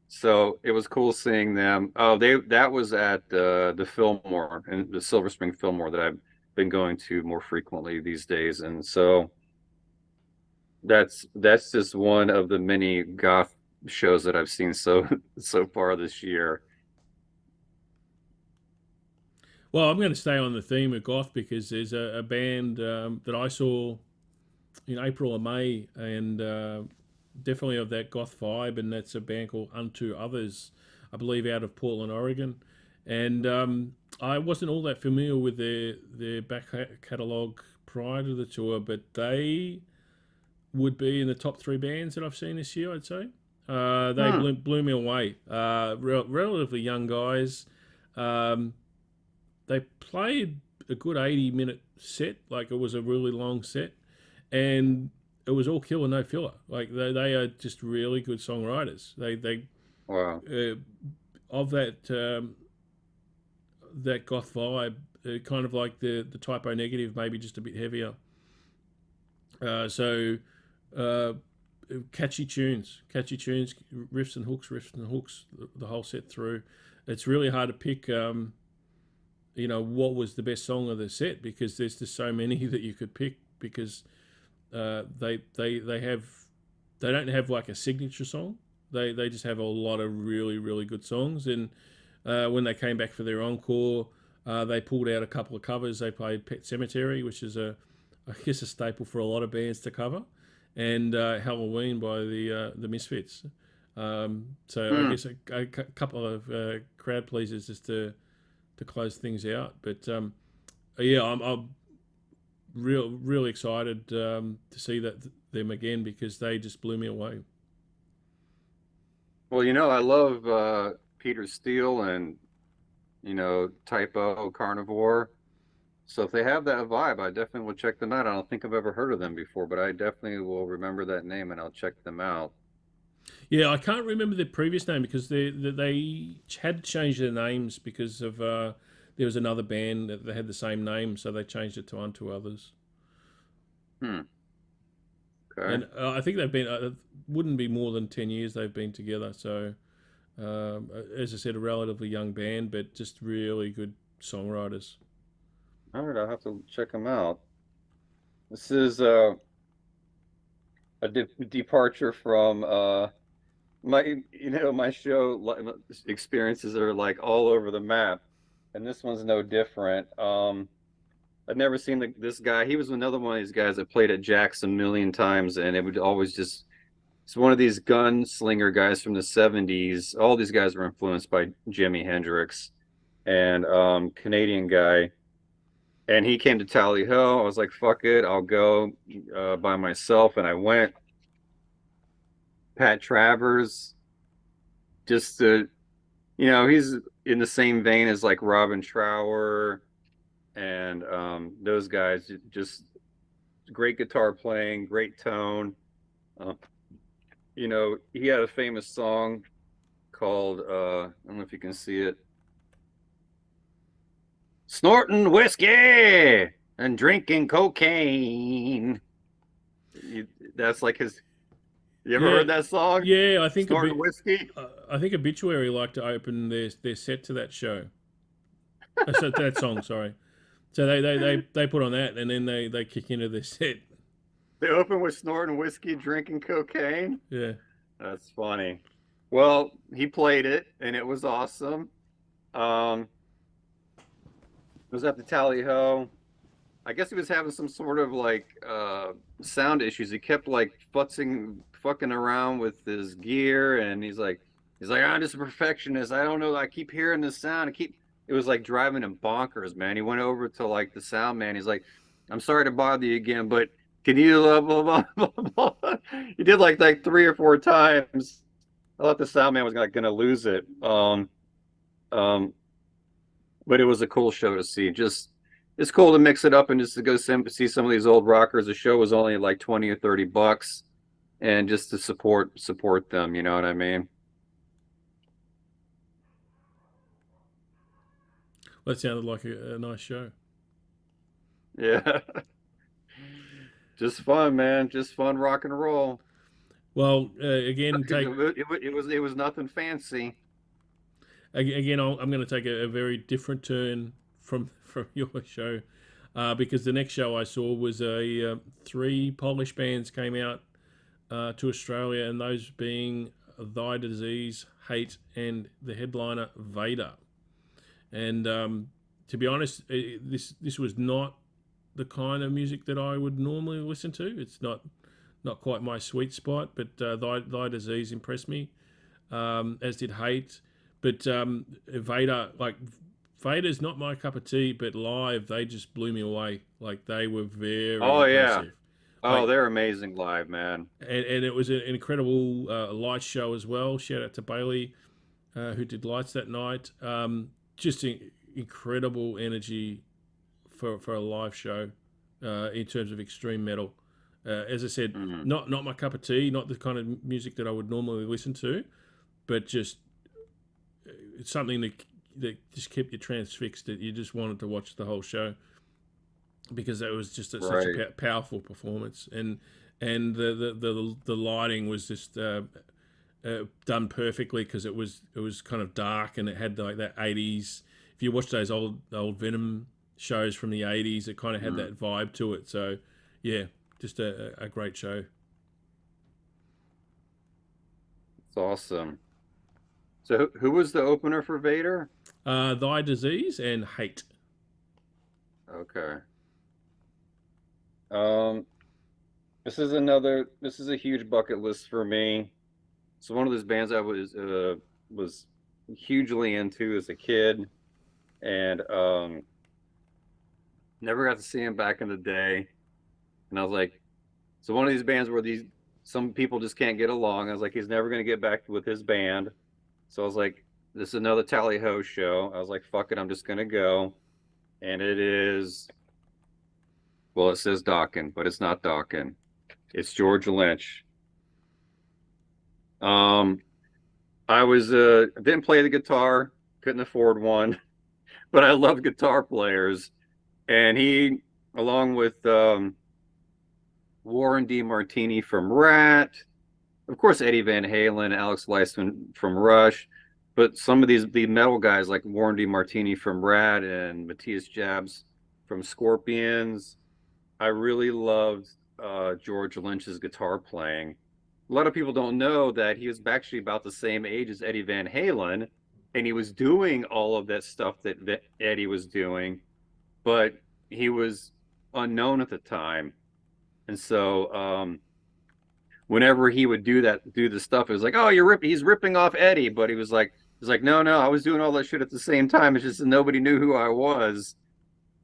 So it was cool seeing them. Oh, that was at the Fillmore, and the Silver Spring Fillmore, that I've been going to more frequently these days. And so that's just one of the many goth shows that I've seen so far this year. Well, I'm going to stay on the theme of goth because there's a band that I saw in April or May, and definitely of that goth vibe, and that's a band called Unto Others, I believe, out of Portland, Oregon. And I wasn't all that familiar with their back catalogue prior to the tour, but they would be in the top 3 bands that I've seen this year, I'd say. They blew me away. Relatively young guys. They played a good 80-minute set, like it was a really long set, and it was all killer, no filler. Like they are just really good songwriters. They Wow. Of that that goth vibe, kind of like the Typo Negative, maybe just a bit heavier. So catchy tunes, riffs and hooks, the whole set through. It's really hard to pick. What was the best song of the set, because there's just so many that you could pick, because they don't have like a signature song. They just have a lot of really, really good songs. And when they came back for their encore, they pulled out a couple of covers. They played Pet Cemetery, which is I guess a staple for a lot of bands to cover, and Helloween by the Misfits. I guess a couple of crowd pleasers just to close things out. But I'm really excited to see them again, because they just blew me away. Well, I love Peter Steele and Typo, Carnivore. So if they have that vibe, I definitely will check them out. I don't think I've ever heard of them before, but I definitely will remember that name and I'll check them out. Yeah, I can't remember their previous name, because they had to change their names because of there was another band that had the same name, so they changed it to Unto Others. Okay. And I think they've been wouldn't be more than 10 years they've been together. So as I said, a relatively young band, but just really good songwriters. All right, I'll have to check them out. This is a departure from my show experiences are like all over the map, and this one's no different. I'd never seen this guy. He was another one of these guys that played at Jack's a million times, and it would always just, it's one of these gunslinger guys from the 70s. All these guys were influenced by Jimi Hendrix. and Canadian guy. And he came to Tally Ho. I was like, fuck it, I'll go by myself. And I went. Pat Travers, just to, he's in the same vein as like Robin Trower and those guys. Just great guitar playing, great tone. Uh, he had a famous song called, I don't know if you can see it, Snorting Whiskey and Drinking Cocaine. That's like his. You ever heard that song? Yeah, I think Snorting Whiskey. I think Obituary like to open their set to that show. That song, sorry. So they put on that, and then they kick into their set. They open with Snorting Whiskey, Drinking Cocaine. Yeah, that's funny. Well, he played it, and it was awesome. It was at the Tally Ho. I guess he was having some sort of like sound issues. He kept like fucking around with his gear, and he's like, I'm just a perfectionist. I don't know. I keep hearing this sound. It was like driving him bonkers, man. He went over to like the sound man. He's like, I'm sorry to bother you again, but can you blah blah blah blah blah? He did like 3 or 4 times. I thought the sound man was like gonna lose it. But it was a cool show to see. Just it's cool to mix it up and just to go see some of these old rockers. The show was only like $20 or $30, and just to support them. You know what I mean? that sounded like a nice show. Yeah, just fun, man. Just fun rock and roll. Well, again, it was nothing fancy. Again, I'm going to take a very different turn from your show, because the next show I saw was 3 Polish bands came out to Australia, and those being Thy Disease, Hate, and the headliner Vader. And to be honest, this was not the kind of music that I would normally listen to. It's not quite my sweet spot, but Thy Disease impressed me, as did Hate. But Vader's not my cup of tea, but live they just blew me away. Like they were very impressive. Yeah. Oh, they're amazing live, man. And it was an incredible light show as well. Shout out to Bailey, who did lights that night. Just incredible energy for a live show in terms of extreme metal. As I said, not my cup of tea, not the kind of music that I would normally listen to, but just it's something that just kept you transfixed, that you just wanted to watch the whole show, because it was just such a powerful performance, and the lighting was just done perfectly, because it was kind of dark, and it had like that 80s. If you watch those old Venom shows from the 80s, it kind of had that vibe to it. So yeah, just a great show. It's awesome. So who was the opener for Vader? Thy Disease and Hate. Okay. This is a huge bucket list for me. So one of those bands I was hugely into as a kid, and never got to see him back in the day. And I was like, so one of these bands where some people just can't get along. I was like, he's never going to get back with his band. So I was like, this is another Tally Ho show. I was like, fuck it, I'm just going to go. And it is, well, it says Dokken, but it's not Dokken. It's George Lynch. I didn't play the guitar, couldn't afford one, but I love guitar players. And he, along with Warren DeMartini from Rat, of course, Eddie Van Halen, Alex Lifeson from Rush, but some of the metal guys like Warren DeMartini from Rat and Matthias Jabs from Scorpions. I really loved George Lynch's guitar playing. A lot of people don't know that he was actually about the same age as Eddie Van Halen, and he was doing all of that stuff that Eddie was doing, but he was unknown at the time. And so whenever he would do the stuff, it was like, oh, he's ripping off Eddie. But he was like, He's like, no, I was doing all that shit at the same time. It's just that nobody knew who I was.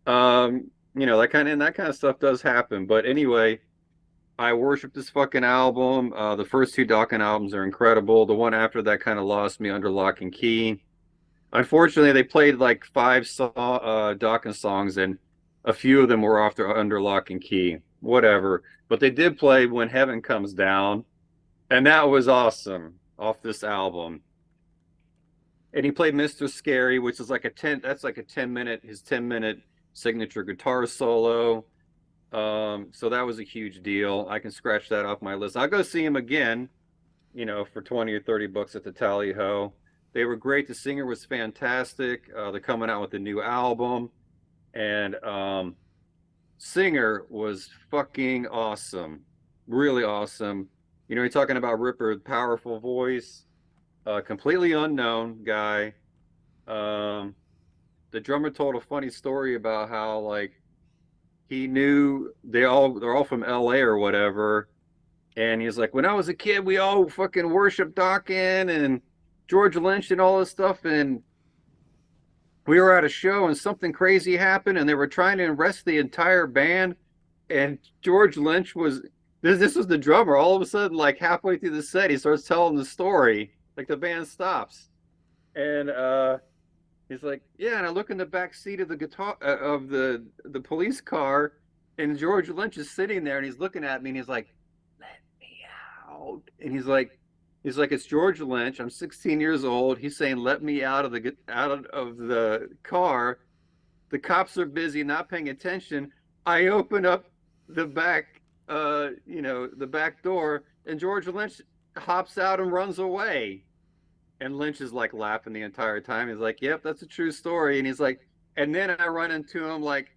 That kind of stuff does happen. But anyway, I worship this fucking album. The first two Dokken albums are incredible. The one after that kind of lost me under lock and key. Unfortunately, they played like five Dokken songs, and a few of them were off their under lock and key. Whatever. But they did play When Heaven Comes Down, and that was awesome off this album. And he played Mr. Scary, which is like that's like a 10-minute, his 10-minute signature guitar solo. So that was a huge deal. I can scratch that off my list. I'll go see him again, for 20 or 30 bucks at the Tally Ho. They were great. The singer was fantastic. They're coming out with a new album, and singer was fucking awesome. Really awesome. You're talking about Ripper, powerful voice, completely unknown guy. The drummer told a funny story about how, like, he knew they're all from LA or whatever. And he's like, when I was a kid, we all fucking worshiped Dokken and George Lynch and all this stuff. And we were at a show and something crazy happened and they were trying to arrest the entire band. And George Lynch this was the drummer. All of a sudden, like halfway through the set, he starts telling the story. Like the band stops. And he's like, yeah, and I look in the back seat of the guitar of the police car, and George Lynch is sitting there, and he's looking at me, and he's like, "Let me out." And he's like, it's George Lynch. I'm 16 years old. He's saying, "Let me out of the car." The cops are busy, not paying attention. I open up the back, the back door, and George Lynch hops out and runs away. And Lynch is like laughing the entire time. He's like, yep, that's a true story. And he's like, and then I run into him like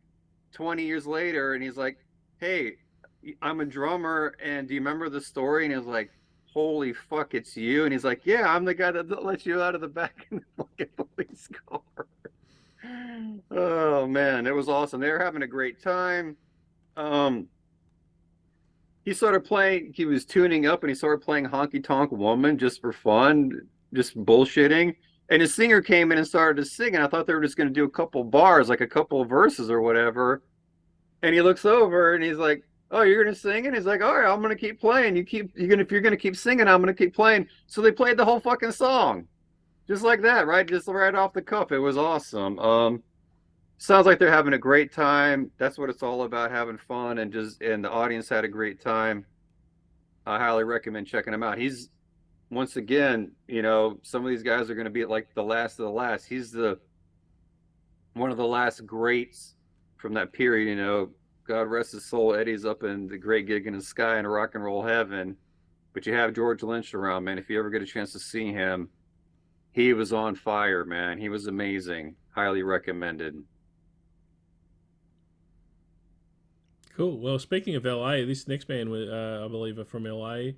20 years later, and he's like, hey, I'm a drummer, and do you remember the story? And he's like, holy fuck, it's you. And he's like, yeah, I'm the guy that let you out of the back in the fucking police car. Oh man, it was awesome. They were having a great time. He started playing, he was tuning up, and he started playing Honky Tonk Woman just for fun, just bullshitting. And his singer came in and started to sing, and I thought they were just going to do a couple bars, like a couple of verses or whatever. And he looks over and he's like, oh, you're going to sing? And he's like, all right, I'm going to keep playing. If you're going to keep singing, I'm going to keep playing. So they played the whole fucking song. Just like that, right? Just right off the cuff. It was awesome. Sounds like they're having a great time. That's what it's all about, having fun, and the audience had a great time. I highly recommend checking him out. He's, once again, some of these guys are going to be like the last of the last. He's one of the last greats from that period. God rest his soul. Eddie's up in the great gig in the sky in rock and roll heaven. But you have George Lynch around, man. If you ever get a chance to see him, he was on fire, man. He was amazing. Highly recommended. Cool. Well, speaking of LA, this next band, I believe, are from LA,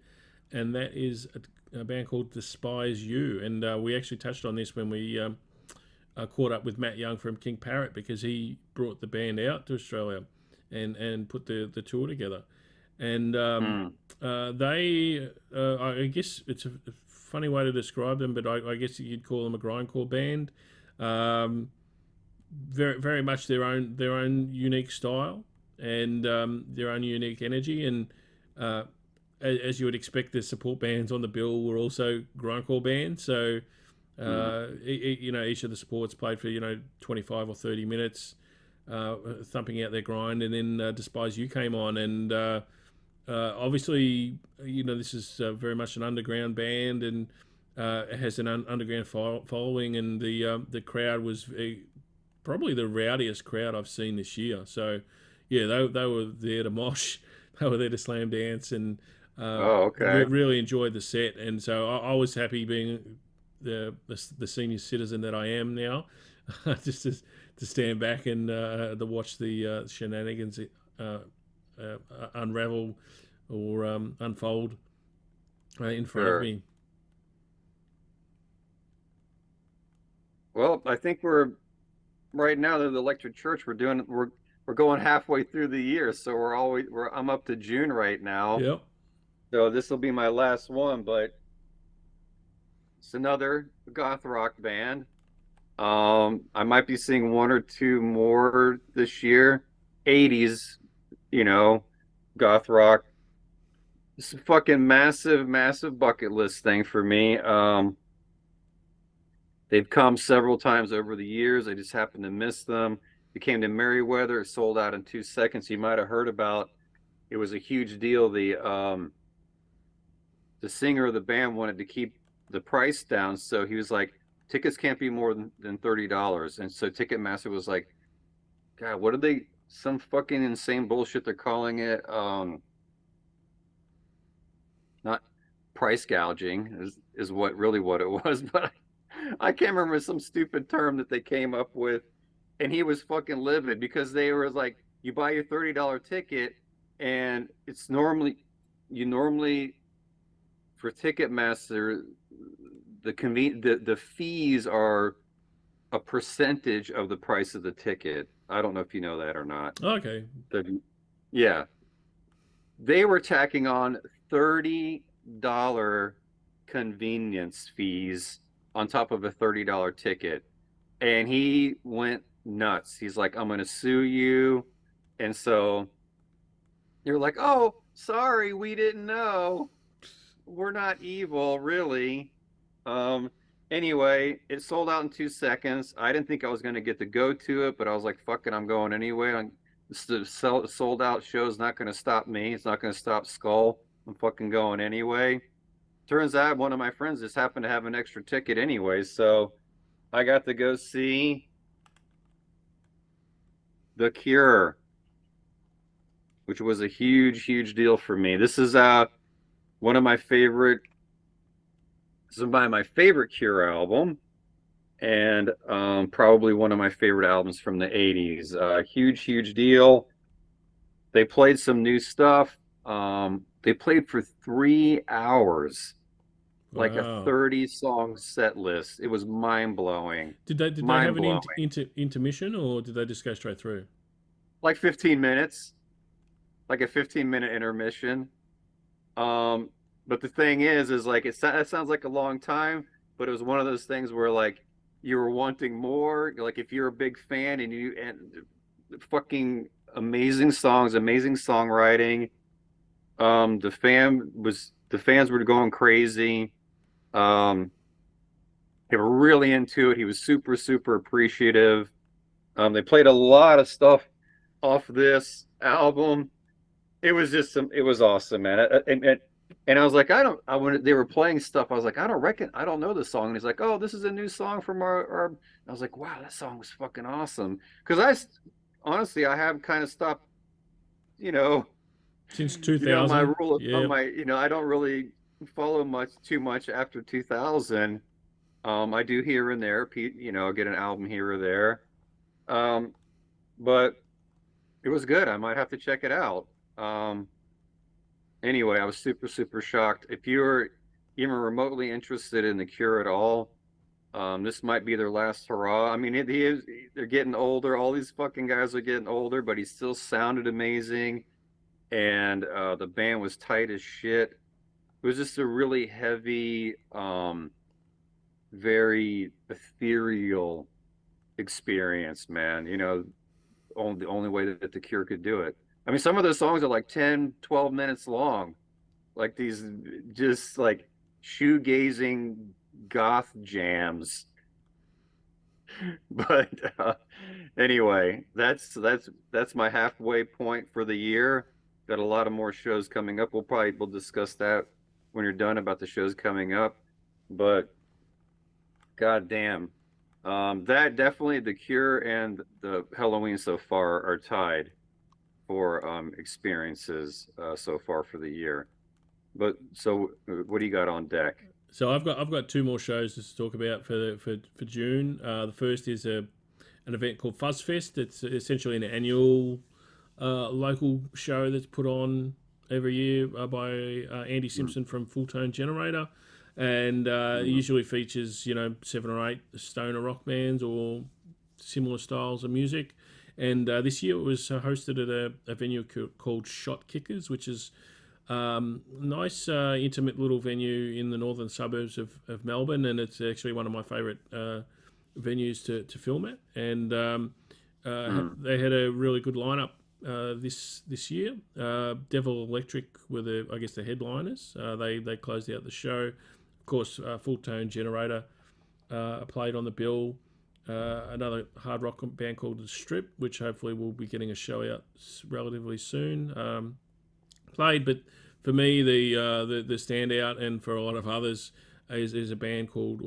and that is a band called Despise You. And we actually touched on this when we caught up with Matt Young from King Parrot, because he brought the band out to Australia and put the tour together. And they, I guess it's a funny way to describe them, but I guess you'd call them a grindcore band. Very, very much their own unique style and their own unique energy. And as you would expect, the support bands on the bill were also grindcore bands. So each of the supports played for 25 or 30 minutes, thumping out their grind, and then Despise You came on, and obviously this is very much an underground band, and it has an underground following, and the crowd was probably the rowdiest crowd I've seen this year. So yeah, they were there to mosh, they were there to slam dance, and really enjoyed the set. And so I was happy being the senior citizen that I am now, just to stand back and to watch the shenanigans unravel or unfold in front of me. Well, I think we're right now at the Electric Church. We're going halfway through the year, so I'm up to June right now. Yep. So this will be my last one, but It's another goth rock band. I might be seeing one or two more this year. 80s, you know, goth rock. It's a fucking massive, massive bucket list thing for me. They've come several times over the years. I just happened to miss them. It came to Merriweather. It sold out in 2 seconds. You might have heard about. It was a huge deal. The singer of the band wanted to keep the price down, so he was like, tickets can't be more than $30. And so Ticketmaster was like, God, what are they? Some fucking insane bullshit they're calling it. Not price gouging is what really what it was, but I can't remember some stupid term that they came up with. And he was fucking livid because they were like, you buy your $30 ticket, and it's normally for Ticketmaster, the fees are a percentage of the price of the ticket. I don't know if you know that or not. Okay. Yeah. They were tacking on $30 convenience fees on top of a $30 ticket. And he went nuts. He's like, I'm going to sue you. And so they're like, oh, sorry, we didn't know. We're not evil, really. Anyway, it sold out in 2 seconds. I didn't think I was going to get to go to it, but I was like, fuck it, I'm going anyway. The sold out show is not going to stop me. It's not going to stop Skull. I'm fucking going anyway. Turns out one of my friends just happened to have an extra ticket anyway, so I got to go see The Cure, which was a huge, huge deal for me. This is one of my favorite. This is my favorite Cure album, and probably one of my favorite albums from the 80s. Huge, huge deal. They played some new stuff. They played for 3 hours, like a Wow. 30-song set list. It was mind-blowing. Did they have an intermission, or did they just go straight through? Like 15 minutes, like a 15-minute intermission. But the thing is like it sounds like a long time, but it was one of those things where like you were wanting more. Like if you're a big fan and fucking amazing songs, amazing songwriting. The fans were going crazy. They were really into it. He was super, super appreciative. They played a lot of stuff off this album. It was it was awesome, man. And I was like, when they were playing stuff, I was like, I don't know this song. And he's like, oh, this is a new song from our. I was like, wow, that song was fucking awesome. Because honestly, I have kind of stopped, you know, Since my 2000? rule Yeah. I don't really follow too much after 2000. I do here and there, get an album here or there. But it was good. I might have to check it out. Anyway, I was super, super shocked. If you're even remotely interested in The Cure at all, this might be their last hurrah. I mean, they're getting older. All these fucking guys are getting older, but he still sounded amazing. And the band was tight as shit. It was just a really heavy, very ethereal experience, man. The only way that The Cure could do it. I mean, some of those songs are like 10, 12 minutes long, like these just like shoegazing goth jams. But anyway, that's my halfway point for the year. Got a lot of more shows coming up. We'll discuss that when you're done about the shows coming up. But god damn, that definitely The Cure and the Helloween so far are tied for experiences so far for the year. But so, what do you got on deck? So I've got two more shows to talk about for June. The first is an event called Fuzzfest. It's essentially an annual local show that's put on every year by Andy Simpson from Full Tone Generator, and usually features 7 or 8 stoner rock bands or similar styles of music. And this year it was hosted at a venue called Shot Kickers, which is Nice, intimate little venue in the northern suburbs of Melbourne, and it's actually one of my favourite venues to film at. And they had a really good lineup this year. Devil Electric were the headliners. They closed out the show. Of course, Full Tone Generator played on the bill. Another hard rock band called The Strip, which hopefully will be getting a show out relatively soon. Played, but for me the standout, and for a lot of others, is a band called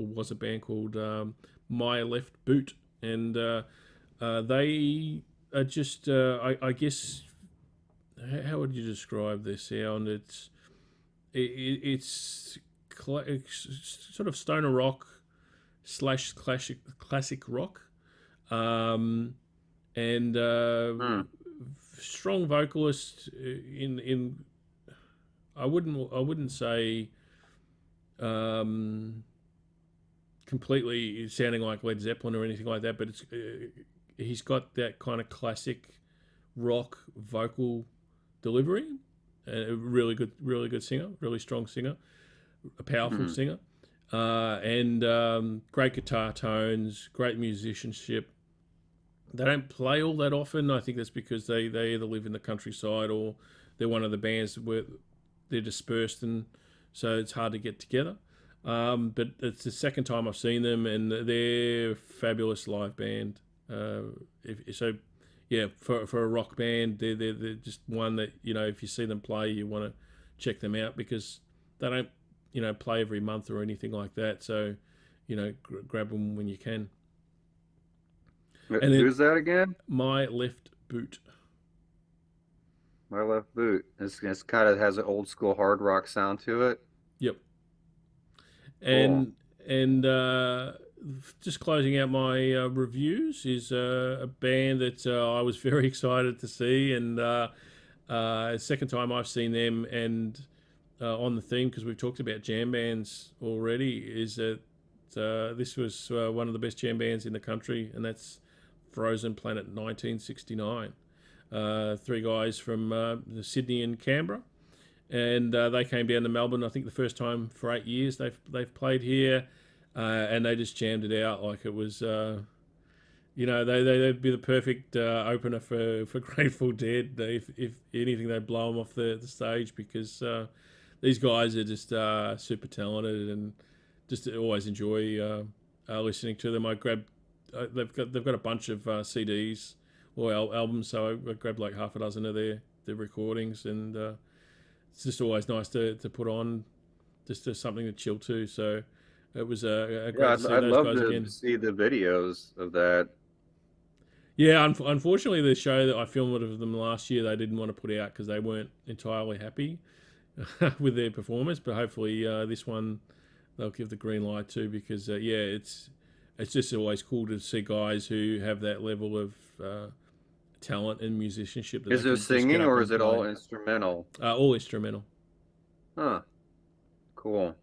My Left Boot, and they are just I guess, how would you describe their sound? It's sort of stoner rock / classic rock, and strong vocalist in I wouldn't say completely sounding like Led Zeppelin or anything like that, but it's he's got that kind of classic rock vocal delivery. A really good singer, really strong singer, a powerful singer, and great guitar tones, great musicianship. They don't play all that often. I think that's because they either live in the countryside or they're one of the bands where they're dispersed, and so it's hard to get together. But it's the second time I've seen them, and they're a fabulous live band. For a rock band, they're just one that, if you see them play, you want to check them out, because they don't play every month or anything like that. So, grab them when you can. And who's that again? My Left Boot. My Left Boot. It's kind of has an old school hard rock sound to it. Yep. And just closing out my reviews is a band that I was very excited to see, and second time I've seen them, and on the theme, because we've talked about jam bands already, is that this was one of the best jam bands in the country, and that's Frozen Planet 1969. Three guys from Sydney and Canberra, and they came down to Melbourne, I think the first time for 8 years they've played here, and they just jammed it out like it was, they'd be the perfect opener for Grateful Dead. If anything, they'd blow them off the stage, because these guys are just super talented, and just always enjoy listening to them. They've got a bunch of CDs or albums, so I grabbed like half a dozen of their recordings, and it's just always nice to put on, just something to chill to. So it was a great to see I'd those love guys to again. see the videos of that. Yeah, unfortunately, the show that I filmed of them last year, they didn't want to put out because they weren't entirely happy with their performance. But hopefully, this one they'll give the green light to, because it's just always cool to see guys who have that level of talent and musicianship. That Is there singing, or is it all instrumental? All instrumental. Huh. Cool.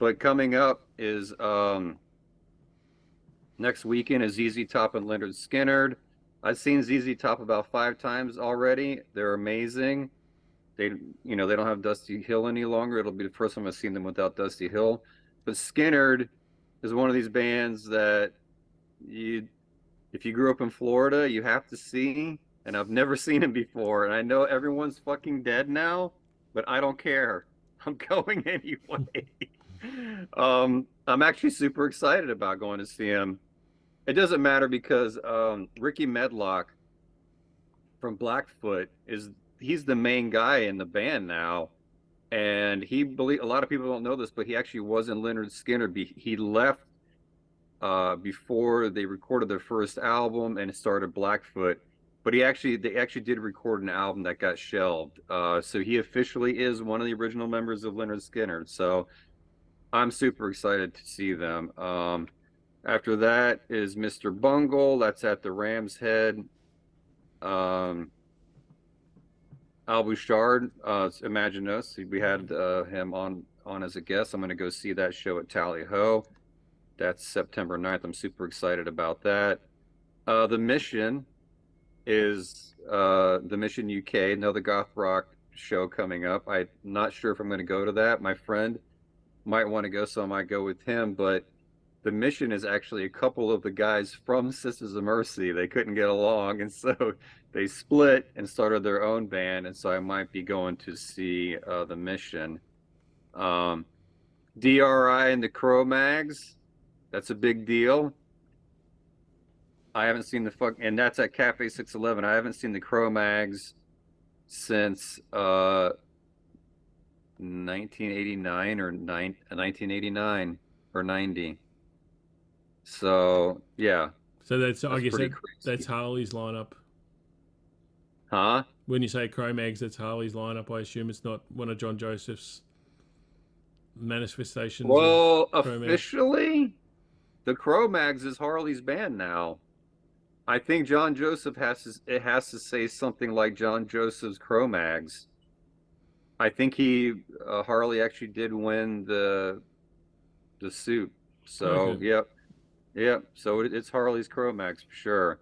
But coming up is next weekend is ZZ Top and Leonard Skinner. I've seen ZZ Top about 5 times already. They're amazing. They don't have Dusty Hill any longer. It'll be the first time I've seen them without Dusty Hill. But Skinner is one of these bands that if you grew up in Florida, you have to see. And I've never seen him before. And I know everyone's fucking dead now, but I don't care. I'm going anyway. I'm actually super excited about going to see him. It doesn't matter because Ricky Medlock from Blackfoot he's the main guy in the band now, and a lot of people don't know this, but he actually was in Leonard Skinner. He left before they recorded their first album and started Blackfoot, but they actually did record an album that got shelved. So he officially is one of the original members of Leonard Skinner. So I'm super excited to see them. After that is Mr. Bungle. That's at the Ram's Head. Al Bouchard, Imagine Us. We had him on as a guest. I'm going to go see that show at Tally Ho. That's September 9th. I'm super excited about that. The Mission is the Mission UK, another goth rock show coming up. I'm not sure if I'm going to go to that. My friend might want to go, so I might go with him. But the Mission is actually a couple of the guys from Sisters of Mercy. They couldn't get along, and so they split and started their own band. And so I might be going to see the Mission. DRI and the Cro-Mags. That's a big deal. I haven't seen and that's at Cafe 611. I haven't seen the Cro-Mags since 1989 or 1989 or 90. So yeah. So I guess pretty that's Harley's lineup. Huh? When you say Cro-Mags, that's Harley's lineup. I assume it's not one of John Joseph's manifestations. Well, officially, the Cro-Mags is Harley's band now. I think John Joseph has to say something like John Joseph's Cro-Mags. I think Harley actually did win the suit. So okay. Yep. So it's Harley's Cro-Mags for sure.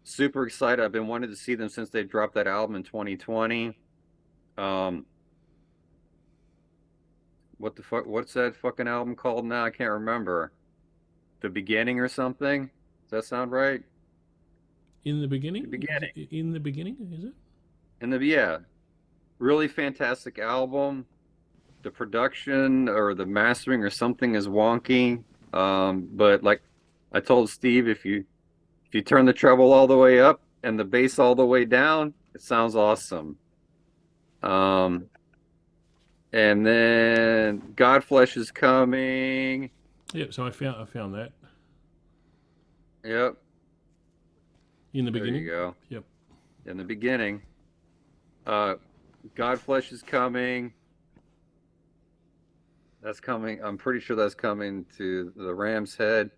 Super excited. I've been wanting to see them since they dropped that album in 2020. What the fuck? What's that fucking album called now? I can't remember. The Beginning or something? Does that sound right? In the Beginning? The Beginning. In the Beginning, is it? Yeah. Really fantastic album. The production or the mastering or something is wonky. But like I told Steve, if you turn the treble all the way up and the bass all the way down, it sounds awesome. And then Godflesh is coming. Yep, so I found that. Yep. In the Beginning? There you go. Yep. In the Beginning. Godflesh is coming. That's coming. I'm pretty sure that's coming to the Ram's Head.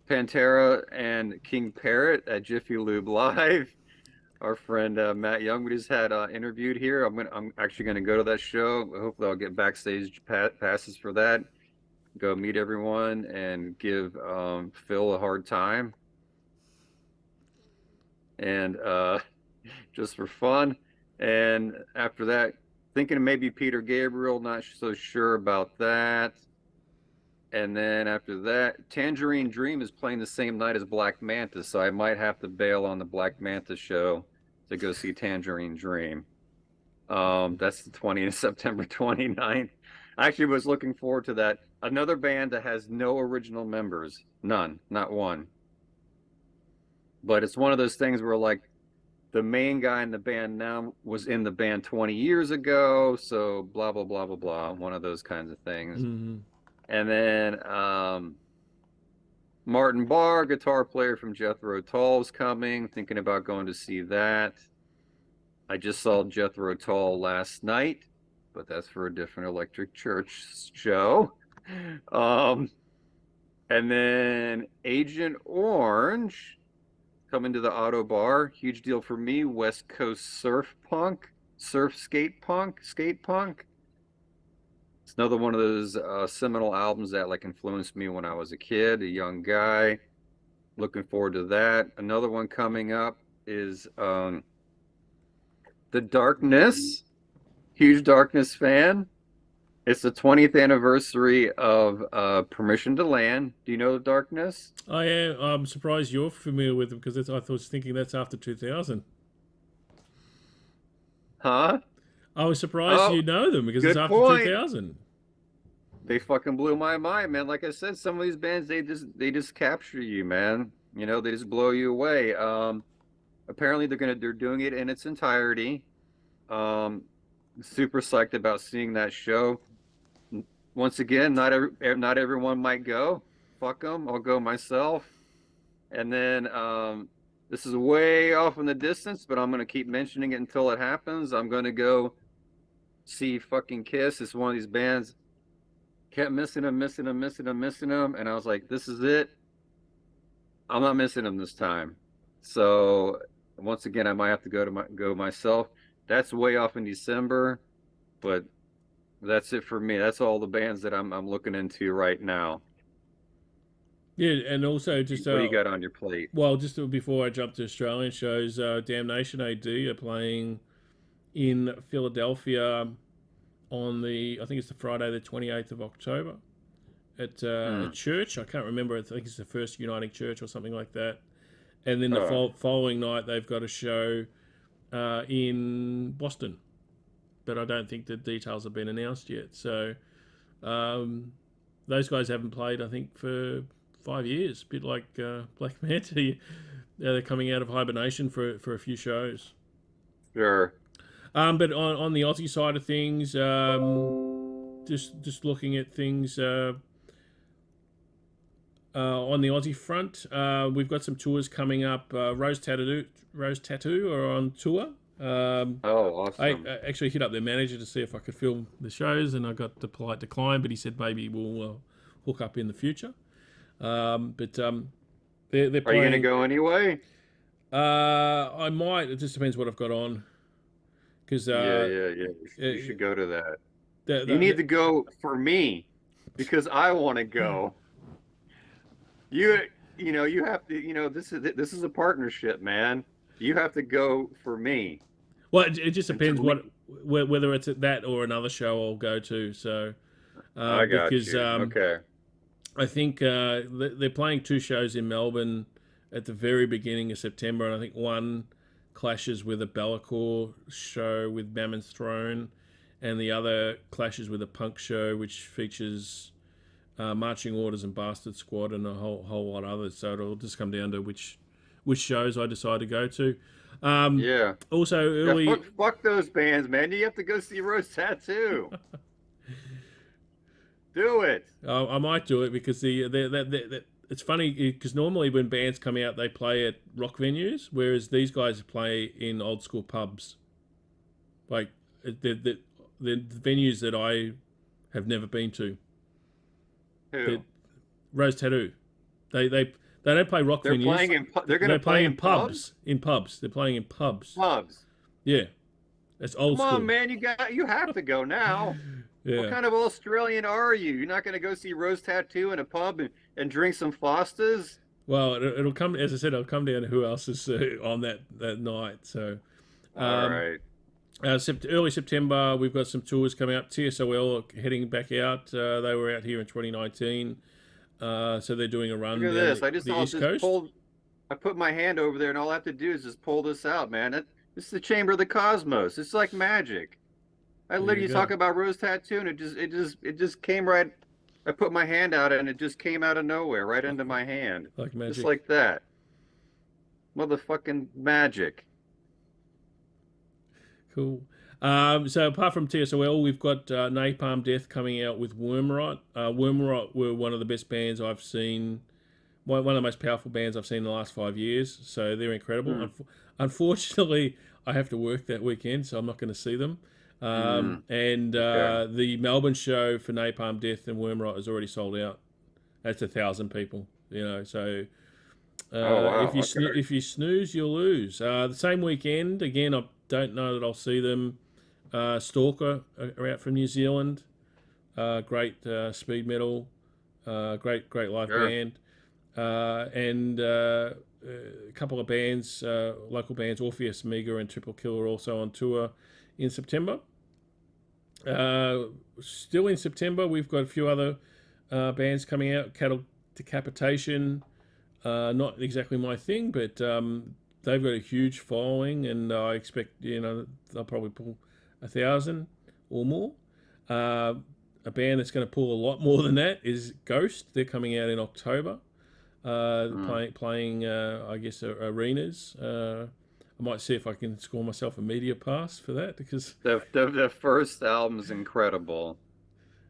Pantera and King Parrot at Jiffy Lube Live. Our friend Matt Young we just had interviewed here. I'm actually gonna go to that show. Hopefully I'll get backstage passes for that. Go meet everyone and give Phil a hard time. And just for fun. And after that, thinking maybe Peter Gabriel, not so sure about that. And then after that, Tangerine Dream is playing the same night as Black Manta, so I might have to bail on the Black Manta show to go see Tangerine Dream. That's the 20th, September 29th. I actually was looking forward to that. Another band that has no original members. None, not one. But it's one of those things where like the main guy in the band now was in the band 20 years ago, so blah, blah, blah, blah, blah. One of those kinds of things. Mm-hmm. And then Martin Barr, guitar player from Jethro Tull, is coming. Thinking about going to see that. I just saw Jethro Tull last night, but that's for a different Electric Church show. And then Agent Orange coming to the Auto Bar. Huge deal for me. West Coast skate punk. It's another one of those seminal albums that like influenced me when I was a kid, a young guy. Looking forward to that. Another one coming up is The Darkness. Huge Darkness fan. It's the 20th anniversary of Permission to Land. Do you know The Darkness? I am. I'm surprised you're familiar with them because I was thinking that's after 2000. Huh? I was surprised Oh, you know them because it's good after point. 2000. They fucking blew my mind, man. Like I said, some of these bands they just capture you, man. You know, they just blow you away. Apparently they're doing it in its entirety. Um, Super psyched about seeing that show. Once again, not everyone might go. Fuck them. I'll go myself. And then this is way off in the distance, but I'm gonna keep mentioning it until it happens. I'm gonna go see fucking Kiss. It's one of these bands. Kept missing them, and I was like, this is it. I'm not missing them this time. So once again, I might have to go myself. That's way off in December, but that's it for me. That's all the bands that I'm looking into right now. Yeah, and also just What do you got on your plate? well, just before I jump to Australian shows, Damnation AD are playing in Philadelphia on I think it's the Friday the 28th of October at a church. I can't remember. I think it's the First Uniting Church or something like that. And then the following night they've got a show in Boston, but I don't think the details have been announced yet. So those guys haven't played, I think, for 5 years. A bit like Black Manta. They're coming out of hibernation for a few shows. Sure. But on the Aussie side of things, just looking at things on the Aussie front, we've got some tours coming up. Rose Tattoo are on tour. Awesome. I actually hit up their manager to see if I could film the shows, and I got the polite decline, but he said maybe we'll hook up in the future. But they're playing. Are you gonna go anyway? I might. It just depends what I've got on. Because Yeah. You should go to that. You need to go for me because I want to go. You have to. This is a partnership, man. You have to go for me. Well, it just depends whether it's at that or another show I'll go to. So I got because you. Okay. I think they're playing 2 shows in Melbourne at the very beginning of September, and I think one clashes with a Bellacore show with Mammoth Throne, and the other clashes with a punk show which features Marching Orders and Bastard Squad and a whole lot of others. So it'll just come down to which shows I decide to go to. Yeah. Also, early. Yeah, fuck those bands, man. You have to go see Rose Tattoo. Do it. I might do it because it's funny because normally when bands come out, they play at rock venues, whereas these guys play in old school pubs. Like the venues that I have never been to. Who? Rose Tattoo. They don't play rock They're venues. They're playing in pubs. In pubs. They're playing in pubs. Pubs. Yeah. That's old Come school. on, man, you have to go now. Yeah. What kind of Australian are you? You're not going to go see Rose Tattoo in a pub and drink some Fosters? Well, it'll come, as I said, it'll come down to who else is on that night. So, all right. Early September, we've got some tours coming up. TSOL are heading back out. They were out here in 2019. So they're doing a run Look at down this. the East Coast. I put my hand over there, and all I have to do is just pull this out, man. This is the Chamber of the Cosmos. It's like magic. I literally talk about Rose Tattoo, and it just came right. I put my hand out, and it just came out of nowhere, right into my hand, Like magic. just like that. Motherfucking magic. Cool. So apart from TSOL, we've got Napalm Death coming out with Wormrot. Wormrot were one of the best bands I've seen, one of the most powerful bands I've seen in the last 5 years. So they're incredible. Unfortunately, I have to work that weekend, so I'm not going to see them. And the Melbourne show for Napalm Death and Wormrot is already sold out. That's 1,000 people. So if you snooze, you'll lose. The same weekend, again, I don't know that I'll see them. Stalker are out from New Zealand. great speed metal, great live Sure. band, and a couple of bands, local bands, Orpheus, Mega, and Triple Kill are also on tour in September. Still in September, we've got a few other bands coming out. Cattle Decapitation, not exactly my thing, but they've got a huge following, and I expect they'll probably pull 1,000 or more. A band that's going to pull a lot more than that is Ghost. They're coming out in October, playing I guess arenas. I might see if I can score myself a media pass for that, because The first album is incredible,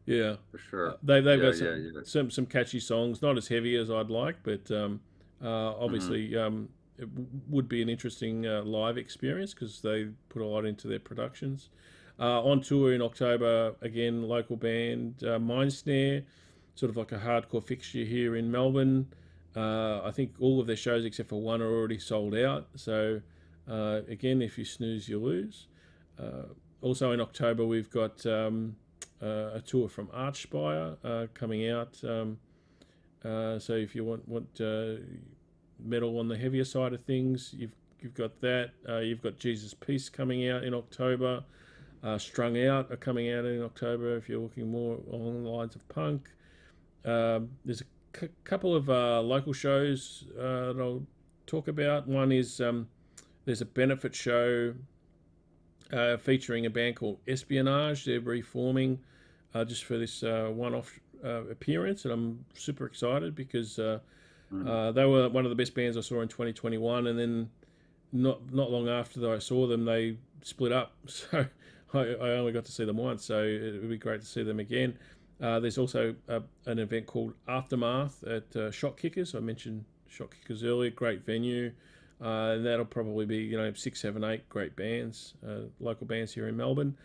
yeah, for sure. they've got Yeah. some catchy songs, not as heavy as I'd like, but obviously it would be an interesting live experience because they put a lot into their productions. On tour in October, again, local band, Mind Snare, sort of like a hardcore fixture here in Melbourne. I think all of their shows except for one are already sold out. So again, if you snooze, you lose. Also in October, we've got a tour from Archspire coming out. So if you want metal on the heavier side of things, you've got that. You've got Jesus Peace coming out in October. Strung Out are coming out in October if you're looking more along the lines of punk. There's a couple of local shows that I'll talk about. One is there's a benefit show featuring a band called Espionage. They're reforming just for this one-off appearance, and I'm super excited because they were one of the best bands I saw in 2021, and then not long after that I saw them, they split up. So I only got to see them once, so it would be great to see them again. There's also an event called Aftermath at Shot Kickers. I mentioned Shot Kickers earlier, great venue. And that'll probably be 6, 7, 8 great bands, local bands here in Melbourne.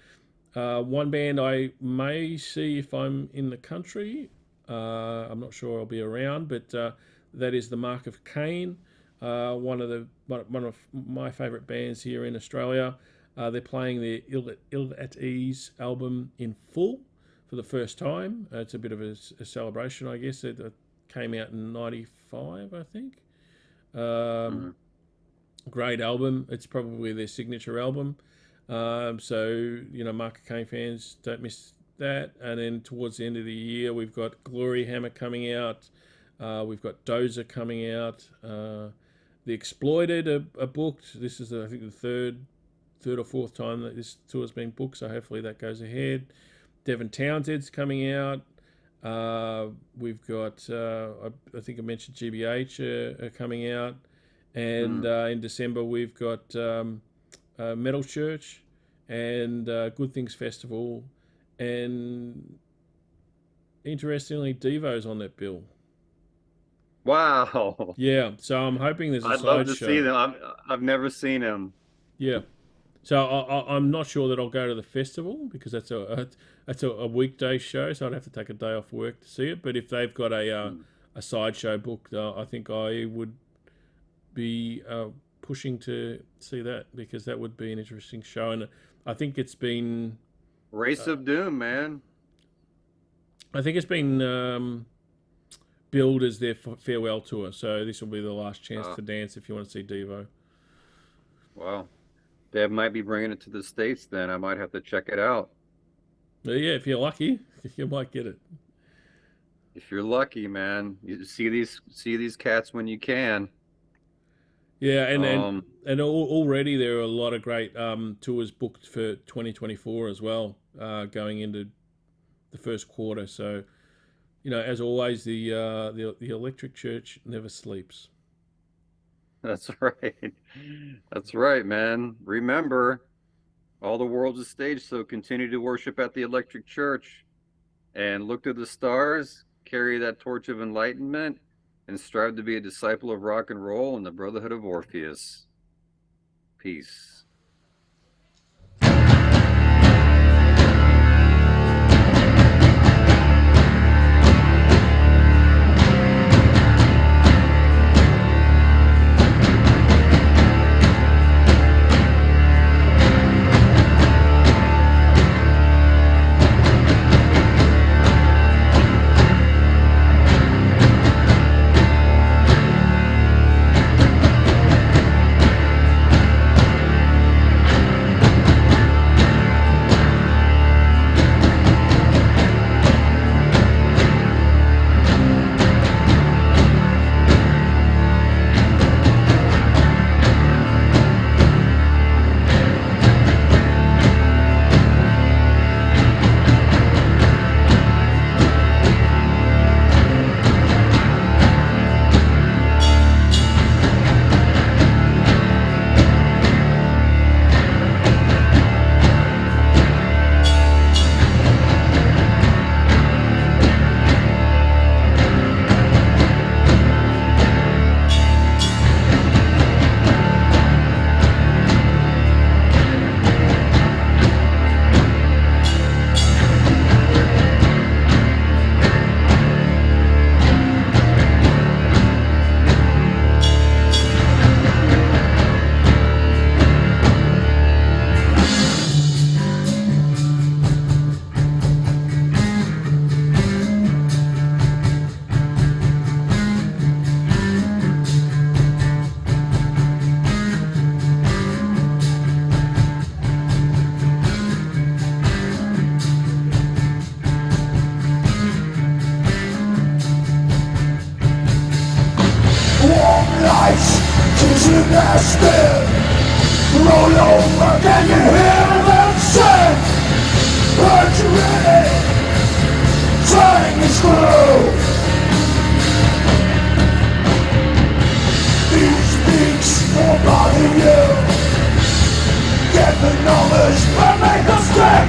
One band I may see if I'm in the country. I'm not sure I'll be around, but that is the Mark of Cain, one of my favourite bands here in Australia. They're playing their Ill at Ease album in full for the first time. It's a bit of a celebration, I guess. It came out in '95, I think. Great album. It's probably their signature album. So, Mark of Cain fans, don't miss that. And then towards the end of the year, we've got Glory Hammer coming out. We've got Dozer coming out. The Exploited are booked. This is, I think, the third or fourth time that this tour's been booked, so hopefully that goes ahead. Devon Townsend's coming out. We've got, I think I mentioned G.B.H are coming out. And in December, we've got Metal Church and Good Things Festival. And interestingly, Devo's on that bill. Wow. Yeah, so I'm hoping there's a I'd side love to show. see them. I've never seen him. Yeah. So I'm not sure that I'll go to the festival because that's a weekday show, so I'd have to take a day off work to see it. But if they've got a sideshow booked, I think I would be pushing to see that because that would be an interesting show. And I think it's been Race of Doom, man. I think it's been billed as their farewell tour. So this will be the last chance to dance if you want to see Devo. Wow. They might be bringing it to the States then. I might have to check it out. Yeah, if you're lucky, you might get it. If you're lucky, man. You see these cats when you can. Yeah, and already there are a lot of great tours booked for 2024 as well, going into the first quarter. So, as always, the Electric Church never sleeps. That's right. That's right, man. Remember, all the world's a stage, so continue to worship at the Electric Church and look to the stars, carry that torch of enlightenment, and strive to be a disciple of rock and roll and the Brotherhood of Orpheus. Peace. lights, kissing their skin. Roll over, can you hear them sing? Aren't you ready? Turning the screw. These beats won't bother you. Get the numbers and make them stick.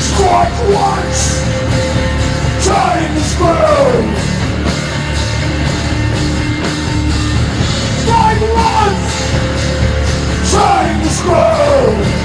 Strike once, turning the screw. Strike once, turning the screw.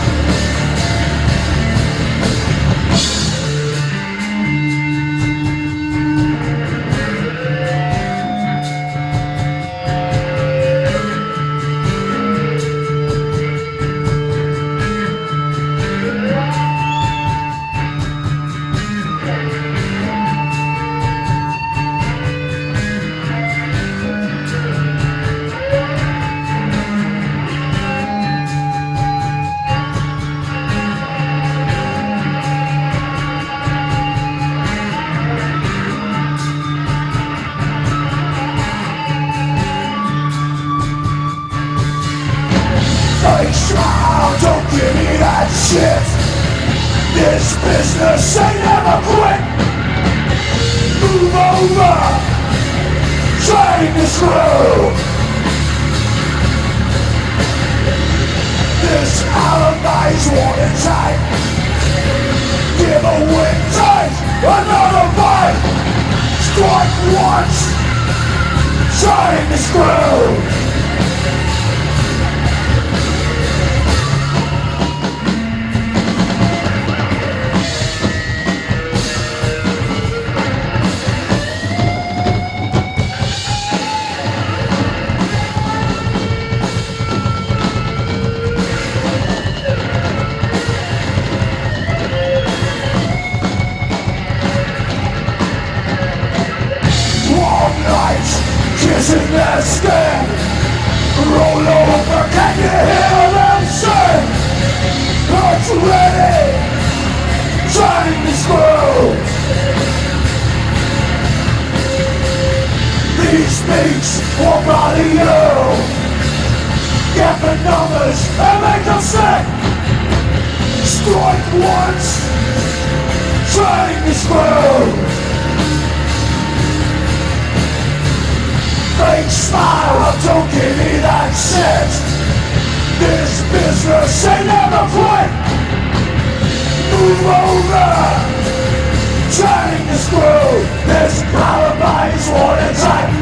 Don't give me that shit. This business ain't never quit. Move over, turning the screw. This alibi's watertight. Give a wing tight, another bite. Strike once, turning the screw. Kissing their skin. Roll over, can you hear them sing? Not ready, turning the screw. These beats won't bother you. Get the numbers and make them sick. Strike once, turning the screw. Fake smile, don't give me that shit. This business ain't never quit. Move over, turning the screw. This alibi's watertight.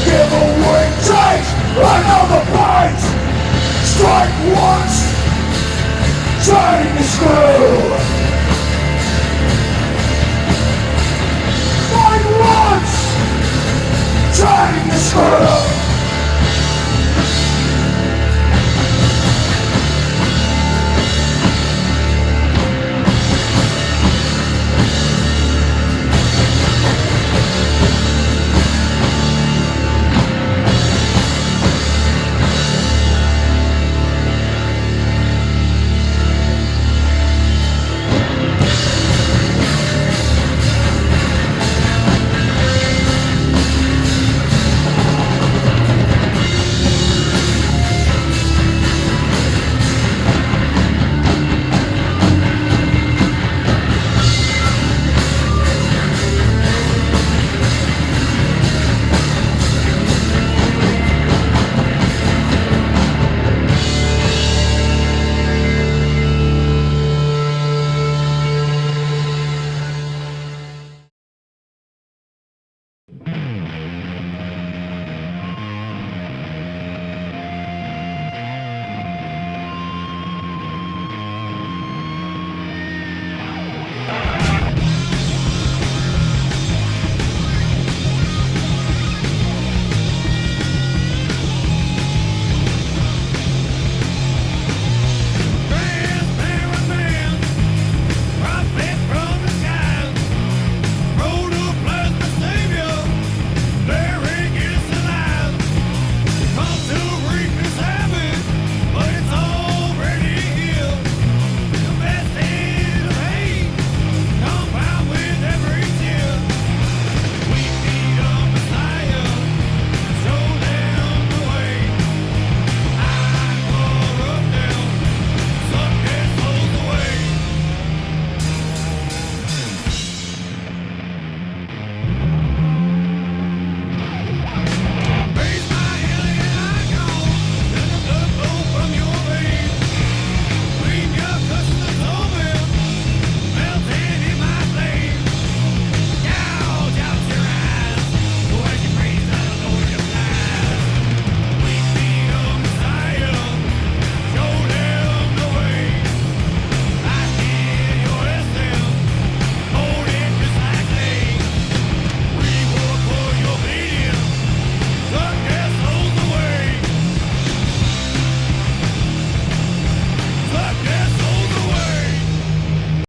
Give a wing tight, another bite. Strike once, turning the screw.